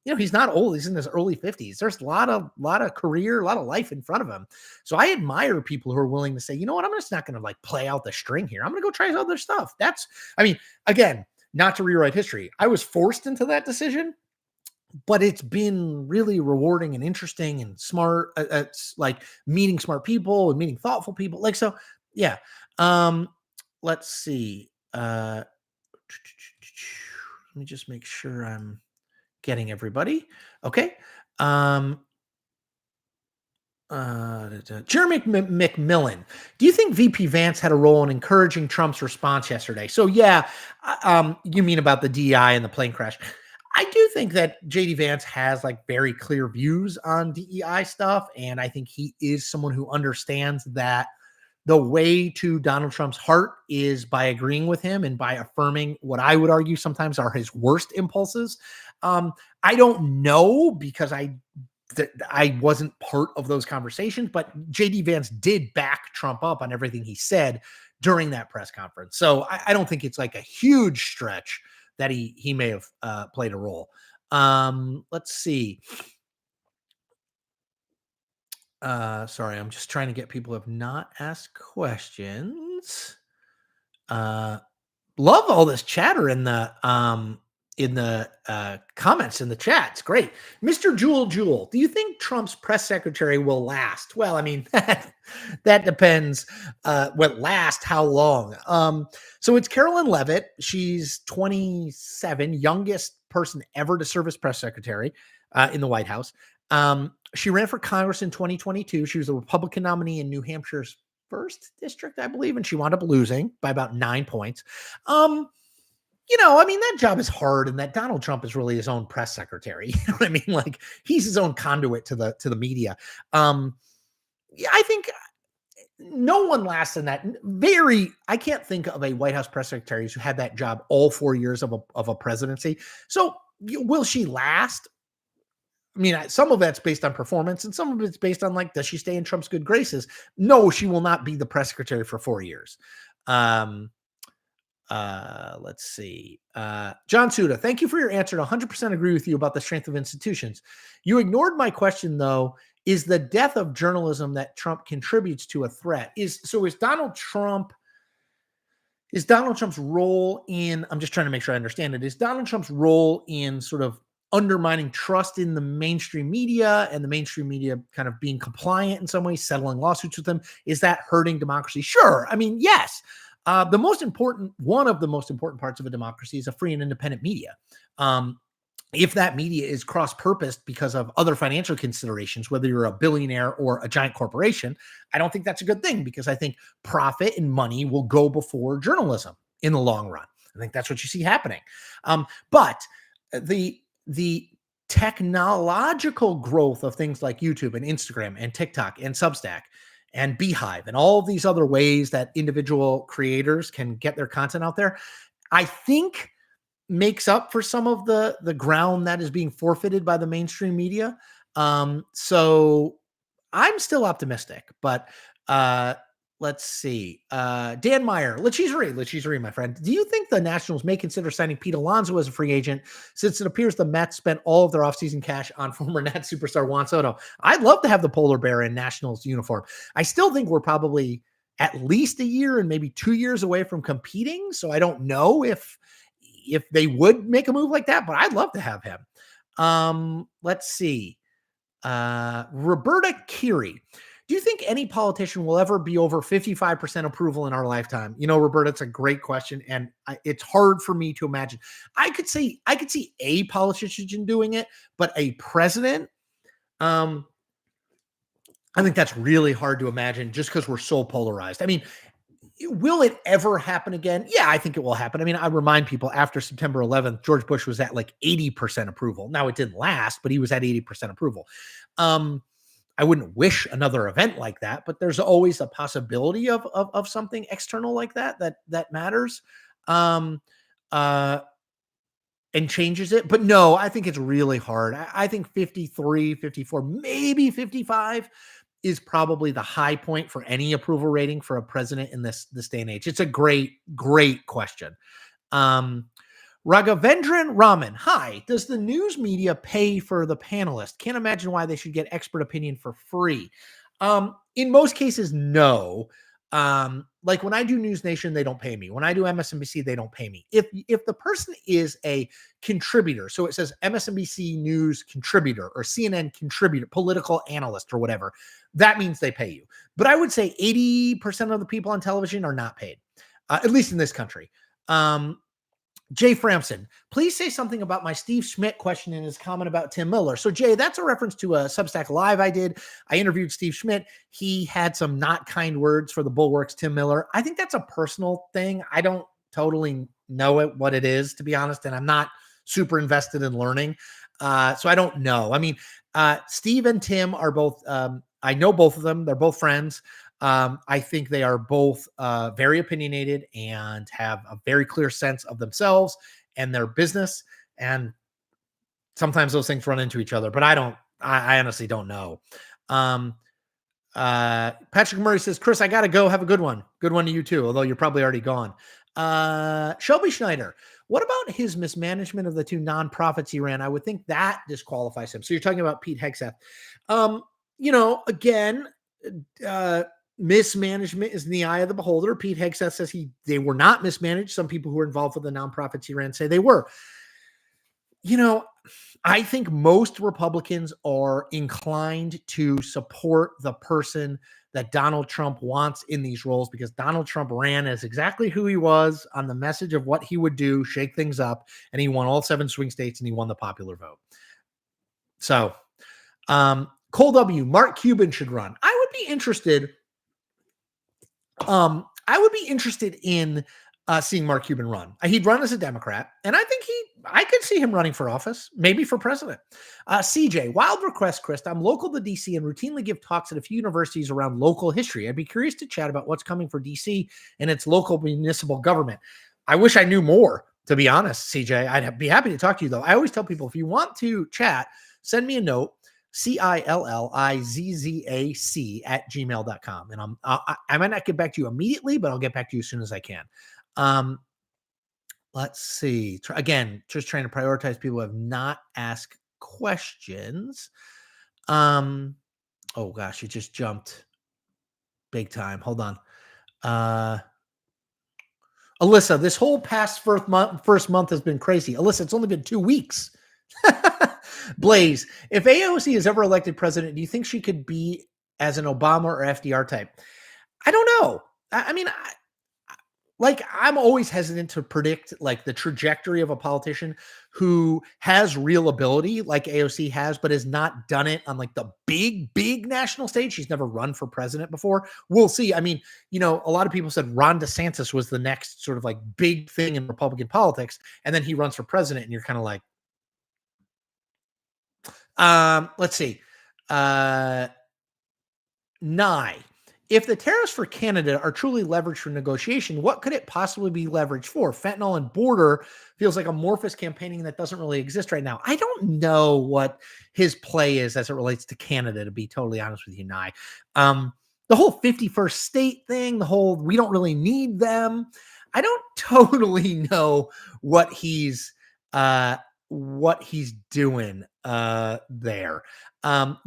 He's not old. He's in his early 50s. There's a lot of career, a lot of life in front of him. So I admire people who are willing to say, you know what, I'm just not going to like play out the string here. I'm going to go try other stuff. Again, not to rewrite history. I was forced into that decision, but it's been really rewarding and interesting and smart. It's like meeting smart people and meeting thoughtful people. Like, so yeah. Let's see. Let me just make sure I'm getting everybody. Okay. Jeremy McMillan, do you think VP Vance had a role in encouraging Trump's response yesterday? So yeah, you mean about the DEI and the plane crash? I do think that JD Vance has like very clear views on DEI stuff, and I think he is someone who understands that the way to Donald Trump's heart is by agreeing with him and by affirming what I would argue sometimes are his worst impulses. I don't know because I wasn't part of those conversations, but JD Vance did back Trump up on everything he said during that press conference. So I don't think it's like a huge stretch that he may have played a role. Let's see. Sorry, I'm just trying to get people who have not asked questions. Love all this chatter in the comments in the chat. It's great. Mr. Jewel, do you think Trump's press secretary will last? Well, I mean, that depends. What last, how long? So it's Carolyn Leavitt. She's 27, youngest person ever to serve as press secretary in the White House. She ran for Congress in 2022. She was a Republican nominee in New Hampshire's 1st district, I believe, and she wound up losing by about 9 points. That job is hard, and that Donald Trump is really his own press secretary. You know what I mean? Like, he's his own conduit to the media. I think no one lasts in that. I can't think of a White House press secretary who had that job all 4 years of a presidency. So will she last? I mean, some of that's based on performance, and some of it's based on, like, does she stay in Trump's good graces? No, she will not be the press secretary for 4 years. Let's see. John Suda, thank you for your answer. 100% agree with you about the strength of institutions. You ignored my question, though. Is the death of journalism that Trump contributes to a threat? Is Donald Trump's role in, I'm just trying to make sure I understand it, is Donald Trump's role in sort of undermining trust in the mainstream media and the mainstream media kind of being compliant in some ways, settling lawsuits with them, is that hurting democracy? Sure. I mean, yes. One of the most important parts of a democracy is a free and independent media. If that media is cross-purposed because of other financial considerations, whether you're a billionaire or a giant corporation, I don't think that's a good thing, because I think profit and money will go before journalism in the long run. I think that's what you see happening. But the technological growth of things like YouTube and Instagram and TikTok and Substack and Beehive and all of these other ways that individual creators can get their content out there, I think makes up for some of the ground that is being forfeited by the mainstream media. So I'm still optimistic, but let's see. Dan Meyer, Lachizuri, my friend. Do you think the Nationals may consider signing Pete Alonso as a free agent, since it appears the Mets spent all of their offseason cash on former Nats superstar Juan Soto? I'd love to have the polar bear in Nationals uniform. I still think we're probably at least a year and maybe 2 years away from competing. So I don't know if they would make a move like that, but I'd love to have him. Let's see. Roberta Kiri. Do you think any politician will ever be over 55% approval in our lifetime? Roberta, it's a great question, and it's hard for me to imagine. I could see a politician doing it, but a president, I think that's really hard to imagine, just because we're so polarized. I mean, will it ever happen again? Yeah, I think it will happen. I mean, I remind people, after September 11th, George Bush was at like 80% approval. Now, it didn't last, but he was at 80% approval. I wouldn't wish another event like that, but there's always a possibility of something external like that matters. Um, uh, and changes it. But no, I think it's really hard. I think 53, 54, maybe 55 is probably the high point for any approval rating for a president in this day and age. It's a great question. Raghavendran Raman, hi. Does the news media pay for the panelists? Can't imagine why they should get expert opinion for free. In most cases, no. Like when I do News Nation, they don't pay me. When I do MSNBC, they don't pay me. If the person is a contributor, so it says MSNBC News contributor or CNN contributor, political analyst or whatever, that means they pay you. But I would say 80% of the people on television are not paid, at least in this country. Jay Framson, please say something about my Steve Schmidt question and his comment about Tim Miller. So, Jay, that's a reference to a Substack Live I did. I interviewed Steve Schmidt. He had some not kind words for the Bulwark's Tim Miller. I think that's a personal thing. I don't totally know what it is, to be honest, and I'm not super invested in learning. So I don't know. I mean, Steve and Tim are both, I know both of them. They're both friends. I think they are both very opinionated and have a very clear sense of themselves and their business. And sometimes those things run into each other, but I honestly don't know. Patrick Murray says, Chris, I got to go. Have a good one. Good one to you too, although you're probably already gone. Shelby Schneider, what about his mismanagement of the two nonprofits he ran? I would think that disqualifies him. So you're talking about Pete Hegseth. Again, mismanagement is in the eye of the beholder. Pete Hegseth says they were not mismanaged. Some people who were involved with the nonprofits he ran say they were. I think most Republicans are inclined to support the person that Donald Trump wants in these roles because Donald Trump ran as exactly who he was on the message of what he would do, shake things up, and he won all 7 swing states and he won the popular vote. So, Cole W, Mark Cuban should run. I would be interested in seeing Mark Cuban run. He'd run as a Democrat, and I think I could see him running for office, maybe for president. CJ, wild request, Chris. I'm local to DC and routinely give talks at a few universities around local history. I'd be curious to chat about what's coming for DC and its local municipal government. I wish I knew more, to be honest, CJ. I'd be happy to talk to you, though. I always tell people, if you want to chat, send me a note. CILLIZZAC@gmail.com. And I might not get back to you immediately, but I'll get back to you as soon as I can. Let's see. Again, just trying to prioritize people who have not asked questions. Oh gosh, it just jumped big time. Hold on. Alyssa, this whole past first month has been crazy. Alyssa, it's only been 2 weeks. Blaze, if AOC is ever elected president, do you think she could be as an Obama or FDR type? I don't know. I mean, I'm always hesitant to predict like the trajectory of a politician who has real ability like AOC has, but has not done it on like the big national stage. She's never run for president before. We'll see. I mean, a lot of people said Ron DeSantis was the next sort of like big thing in Republican politics. And then he runs for president and you're kind of like, let's see. Nye. If the tariffs for Canada are truly leveraged for negotiation, what could it possibly be leveraged for? Fentanyl and border feels like amorphous campaigning that doesn't really exist right now. I don't know what his play is as it relates to Canada, to be totally honest with you, Nye. The whole 51st state thing, the whole we don't really need them. I don't totally know what he's doing there.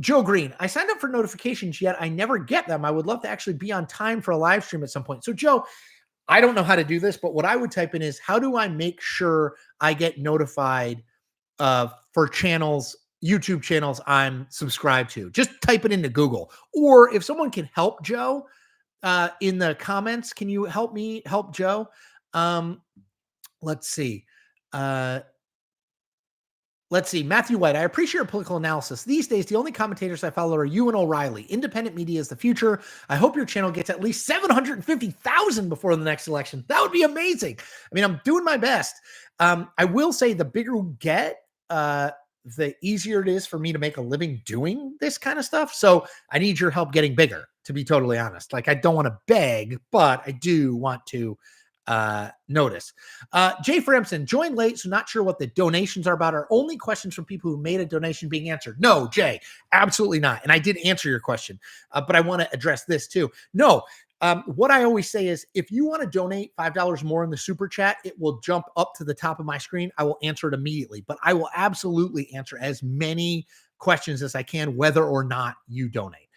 Joe Green, I signed up for notifications, yet I never get them. I would love to actually be on time for a live stream at some point. So Joe, I don't know how to do this, but what I would type in is, how do I make sure I get notified for channels, YouTube channels I'm subscribed to? Just type it into Google. Or if someone can help Joe in the comments, can you help me help Joe? Let's see. Matthew White, I appreciate your political analysis. These days, the only commentators I follow are you and O'Reilly. Independent media is the future. I hope your channel gets at least 750,000 before the next election. That would be amazing. I mean, I'm doing my best. I will say the bigger we get, the easier it is for me to make a living doing this kind of stuff. So I need your help getting bigger, to be totally honest. Like, I don't want to beg, but I do want to notice. Jay Framson, joined late, so not sure what the donations are about. Are only questions from people who made a donation being answered? No, Jay, absolutely not. And I did answer your question, but I want to address this too. No, what I always say is, if you want to donate $5 more in the super chat, it will jump up to the top of my screen. I will answer it immediately, but I will absolutely answer as many questions as I can, whether or not you donate.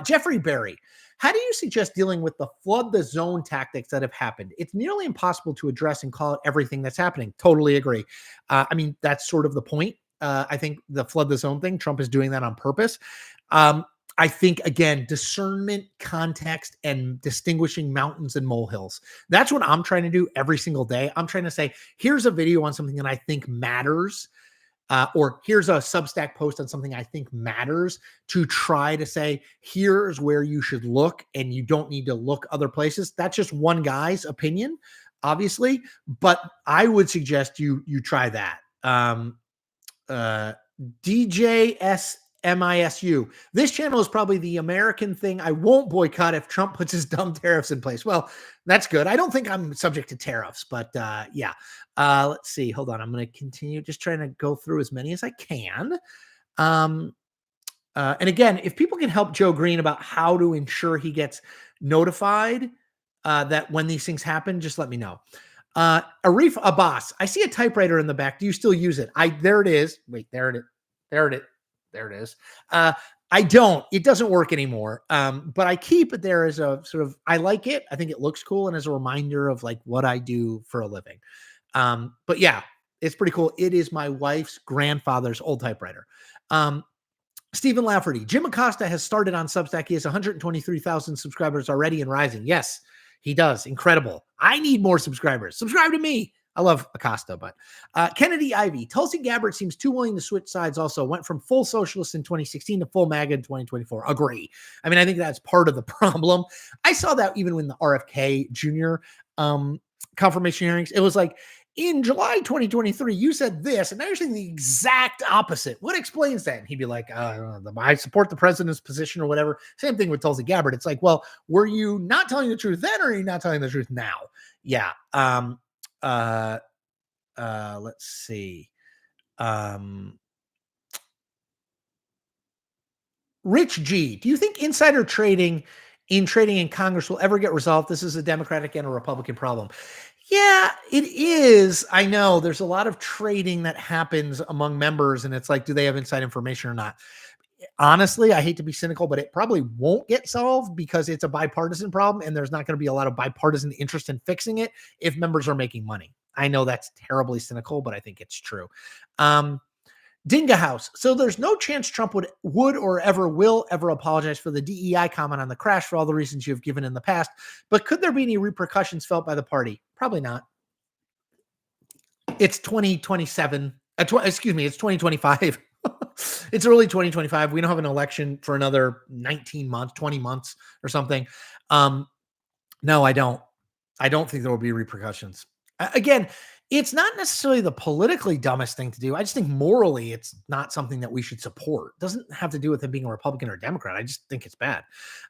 Jeffrey Berry, how do you suggest dealing with the flood the zone tactics that have happened? It's nearly impossible to address and call out everything that's happening. Totally agree. I mean, that's sort of the point. I think the flood the zone thing, Trump is doing that on purpose. I think, again, discernment, context, and distinguishing mountains and molehills. That's what I'm trying to do every single day. I'm trying to say, here's a video on something that I think matters, or here's a Substack post on something I think matters, to try to say, here's where you should look, and you don't need to look other places. That's just one guy's opinion, obviously, but I would suggest you try that. DJSMISU. This channel is probably the American thing I won't boycott if Trump puts his dumb tariffs in place. Well, that's good. I don't think I'm subject to tariffs, but yeah. Let's see. Hold on. I'm going to continue just trying to go through as many as I can. And again, if people can help Joe Green about how to ensure he gets notified that when these things happen, just let me know. Arif Abbas, I see a typewriter in the back. Do you still use it? There it is. Wait, there it is. I don't. It doesn't work anymore. But I keep it there as a sort of, I like it. I think it looks cool, and as a reminder of like what I do for a living. But yeah, it's pretty cool. It is my wife's grandfather's old typewriter. Stephen Lafferty, Jim Acosta has started on Substack. He has 123,000 subscribers already and rising. Yes, he does. Incredible. I need more subscribers. Subscribe to me. I love Acosta, but Kennedy Ivey, Tulsi Gabbard seems too willing to switch sides also. Went from full socialist in 2016 to full MAGA in 2024. Agree. I mean, I think that's part of the problem. I saw that even when the RFK Jr. Confirmation hearings. It was like, in July 2023, you said this, and now you're saying the exact opposite. What explains that? And he'd be like, I support the president's position or whatever. Same thing with Tulsi Gabbard. It's like, well, were you not telling the truth then, or are you not telling the truth now? Yeah. Let's see. Rich G, do you think insider trading in Congress will ever get resolved? This is a Democratic and a Republican problem. Yeah, it is. I know there's a lot of trading that happens among members, and it's like, do they have inside information or not? Honestly, I hate to be cynical, but it probably won't get solved because it's a bipartisan problem, and there's not going to be a lot of bipartisan interest in fixing it if members are making money. I know that's terribly cynical, but I think it's true. Dinga House. So there's no chance Trump would or ever will ever apologize for the DEI comment on the crash for all the reasons you have given in the past. But could there be any repercussions felt by the party? Probably not. It's 2027. It's 2025. It's early 2025. We don't have an election for another 19 months, 20 months or something. No, I don't. I don't think there will be repercussions. Again, it's not necessarily the politically dumbest thing to do. I just think morally it's not something that we should support. It doesn't have to do with him being a Republican or a Democrat. I just think it's bad.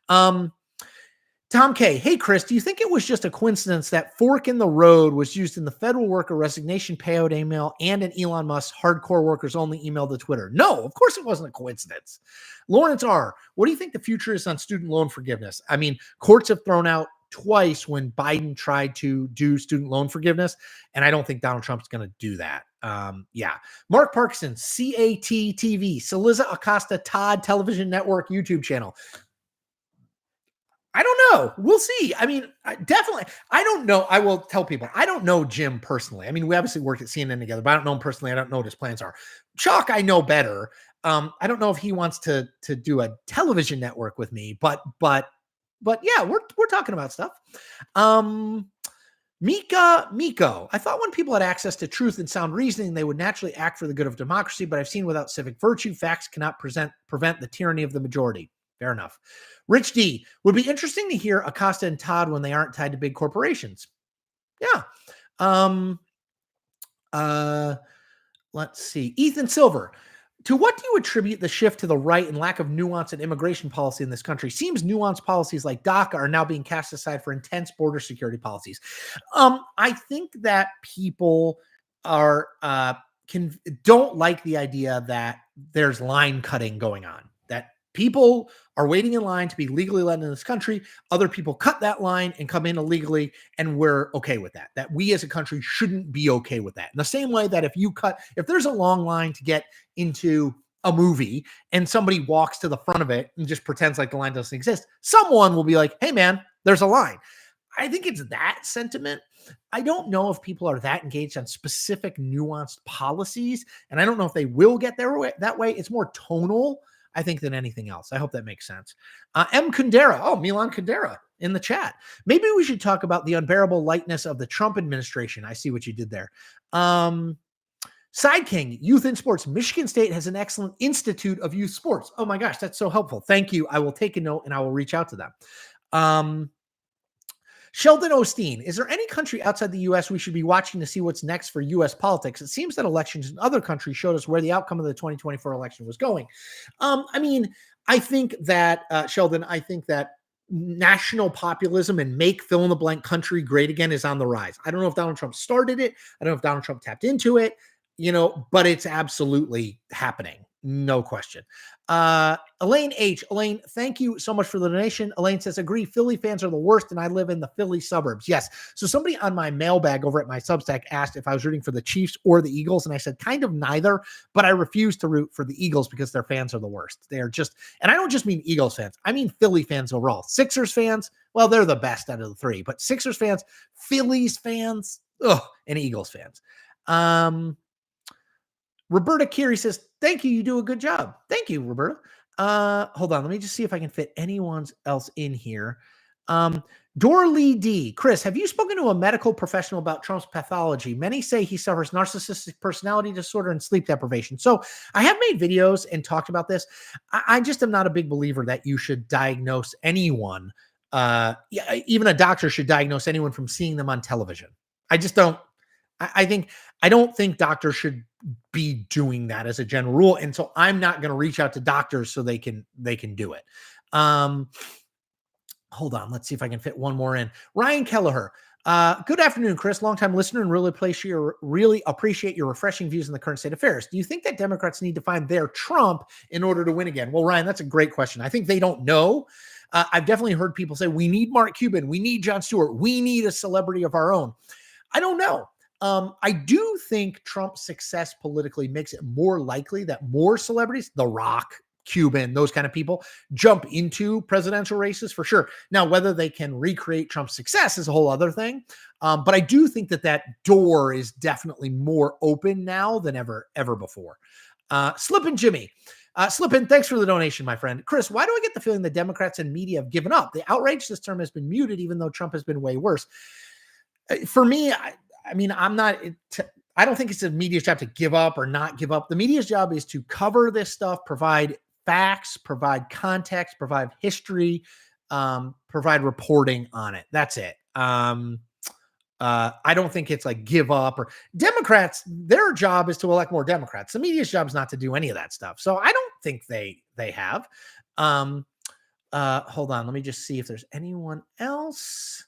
Tom K. Hey, Chris, do you think it was just a coincidence that fork in the road was used in the federal worker resignation payout email and an Elon Musk hardcore workers only email to Twitter? No, of course it wasn't a coincidence. Lawrence R. What do you think the future is on student loan forgiveness? I mean, courts have thrown out twice when Biden tried to do student loan forgiveness, and I don't think Donald Trump's going to do that. Yeah. Mark Parkinson, CAT TV, Cillizza Acosta Todd Television Network YouTube channel. I don't know. We'll see. I mean, definitely. I don't know. I will tell people, I don't know Jim personally. I mean, we obviously worked at CNN together, but I don't know him personally. I don't know what his plans are. Chuck, I know better. I don't know if he wants to do a television network with me, but yeah, we're talking about stuff. Miko. I thought when people had access to truth and sound reasoning, they would naturally act for the good of democracy, but I've seen without civic virtue, facts cannot prevent the tyranny of the majority. Fair enough. Rich D. Would be interesting to hear Acosta and Todd when they aren't tied to big corporations. Yeah. Let's see. Ethan Silver. To what do you attribute the shift to the right and lack of nuance in immigration policy in this country? Seems nuanced policies like DACA are now being cast aside for intense border security policies. I think that people are don't like the idea that there's line cutting going on. That people are waiting in line to be legally let in this country. Other people cut that line and come in illegally, and we're okay with that. That we as a country shouldn't be okay with that. In the same way that if there's a long line to get into a movie and somebody walks to the front of it and just pretends like the line doesn't exist, someone will be like, hey man, there's a line. I think it's that sentiment. I don't know if people are that engaged on specific nuanced policies, and I don't know if they will get there that way. It's more tonal, I think, than anything else. I hope that makes sense. M. Kundera. Oh, Milan Kundera in the chat. Maybe we should talk about the unbearable lightness of the Trump administration. I see what you did there. Side King, youth in sports. Michigan State has an excellent institute of youth sports. Oh my gosh, that's so helpful. Thank you. I will take a note and I will reach out to them. Sheldon Osteen, is there any country outside the U.S. we should be watching to see what's next for U.S. politics? It seems that elections in other countries showed us where the outcome of the 2024 election was going. I think that, Sheldon, I think that national populism and make fill-in-the-blank country great again is on the rise. I don't know if Donald Trump started it. I don't know if Donald Trump tapped into it, but it's absolutely happening. No question. Elaine H. Elaine, thank you so much for the donation. Elaine says, agree, Philly fans are the worst, and I live in the Philly suburbs. Yes. So somebody on my mailbag over at my Substack asked if I was rooting for the Chiefs or the Eagles, and I said kind of neither, but I refuse to root for the Eagles because their fans are the worst. They're just, and I don't just mean Eagles fans, I mean Philly fans overall. Sixers fans, well, they're the best out of the three, but Sixers fans, Phillies fans, and Eagles fans. Roberta Curie says, thank you. You do a good job. Thank you, Roberta. Hold on. Let me just see if I can fit anyone else in here. Dorlee D. Chris, have you spoken to a medical professional about Trump's pathology? Many say he suffers narcissistic personality disorder and sleep deprivation. So I have made videos and talked about this. I just am not a big believer that you should diagnose anyone. Even a doctor should diagnose anyone from seeing them on television. I just don't. I don't think doctors should be doing that as a general rule. And so I'm not going to reach out to doctors so they can do it. Hold on. Let's see if I can fit one more in. Ryan Kelleher. Good afternoon, Chris. Longtime listener and really appreciate your refreshing views on the current state of affairs. Do you think that Democrats need to find their Trump in order to win again? Well, Ryan, that's a great question. I think they don't know. I've definitely heard people say, we need Mark Cuban. We need Jon Stewart. We need a celebrity of our own. I don't know. I do think Trump's success politically makes it more likely that more celebrities, The Rock, Cuban, those kind of people, jump into presidential races for sure. Now, whether they can recreate Trump's success is a whole other thing. But I do think that door is definitely more open now than ever before. Slippin' Jimmy. Slippin', thanks for the donation, my friend. Chris, why do I get the feeling that Democrats and media have given up? The outrage this term has been muted, even though Trump has been way worse. For me, I don't think it's the media's job to give up or not give up. The media's job is to cover this stuff, provide facts, provide context, provide history, provide reporting on it. That's it. I don't think it's like give up or Democrats. Their job is to elect more Democrats. The media's job is not to do any of that stuff. So I don't think they have. Hold on. Let me just see if there's anyone else.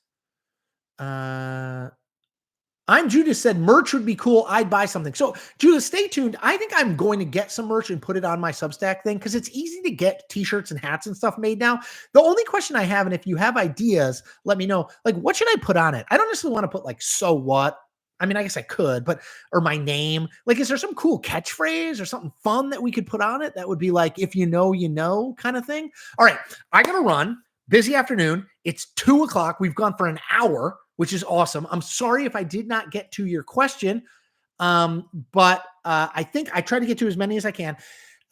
I'm Judas said merch would be cool. I'd buy something. So Judas, stay tuned. I think I'm going to get some merch and put it on my Substack thing because it's easy to get t-shirts and hats and stuff made now. The only question I have, and if you have ideas, let me know, like, what should I put on it? I don't necessarily want to put like, so what? I mean, I guess I could, or my name. Like, is there some cool catchphrase or something fun that we could put on it? That would be like, if you know kind of thing. All right. I got to run. Busy afternoon. It's 2:00. We've gone for an hour, which is awesome. I'm sorry if I did not get to your question, but I think I try to get to as many as I can.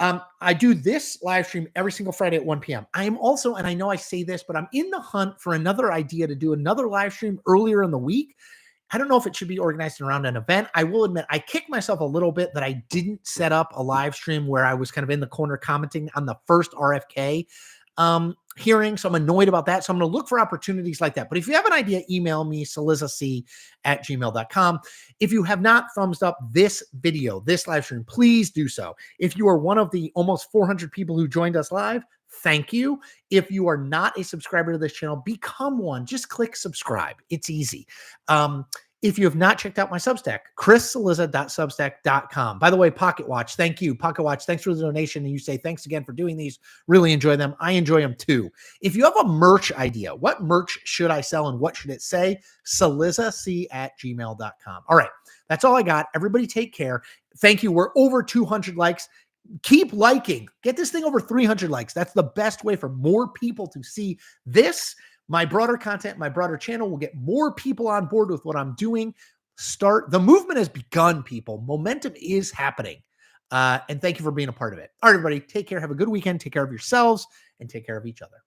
I do this live stream every single Friday at 1 p.m. I am also, and I know I say this, but I'm in the hunt for another idea to do another live stream earlier in the week. I don't know if it should be organized around an event. I will admit I kicked myself a little bit that I didn't set up a live stream where I was kind of in the corner commenting on the first RFK. hearing. So I'm annoyed about that. So I'm going to look for opportunities like that. But if you have an idea, email me, cillizzac@gmail.com. If you have not thumbs up this video, this live stream, please do so. If you are one of the almost 400 people who joined us live, thank you. If you are not a subscriber to this channel, become one. Just click subscribe. It's easy. If you have not checked out my Substack, chriscillizza.substack.com. By the way, Pocket Watch, thank you. Pocket Watch, thanks for the donation. And you say, thanks again for doing these. Really enjoy them. I enjoy them too. If you have a merch idea, what merch should I sell and what should it say? Cillizzac@gmail.com. All right. That's all I got. Everybody take care. Thank you. We're over 200 likes. Keep liking. Get this thing over 300 likes. That's the best way for more people to see this. My broader content, my broader channel will get more people on board with what I'm doing. The movement has begun, people. Momentum is happening. And thank you for being a part of it. All right, everybody, take care. Have a good weekend. Take care of yourselves and take care of each other.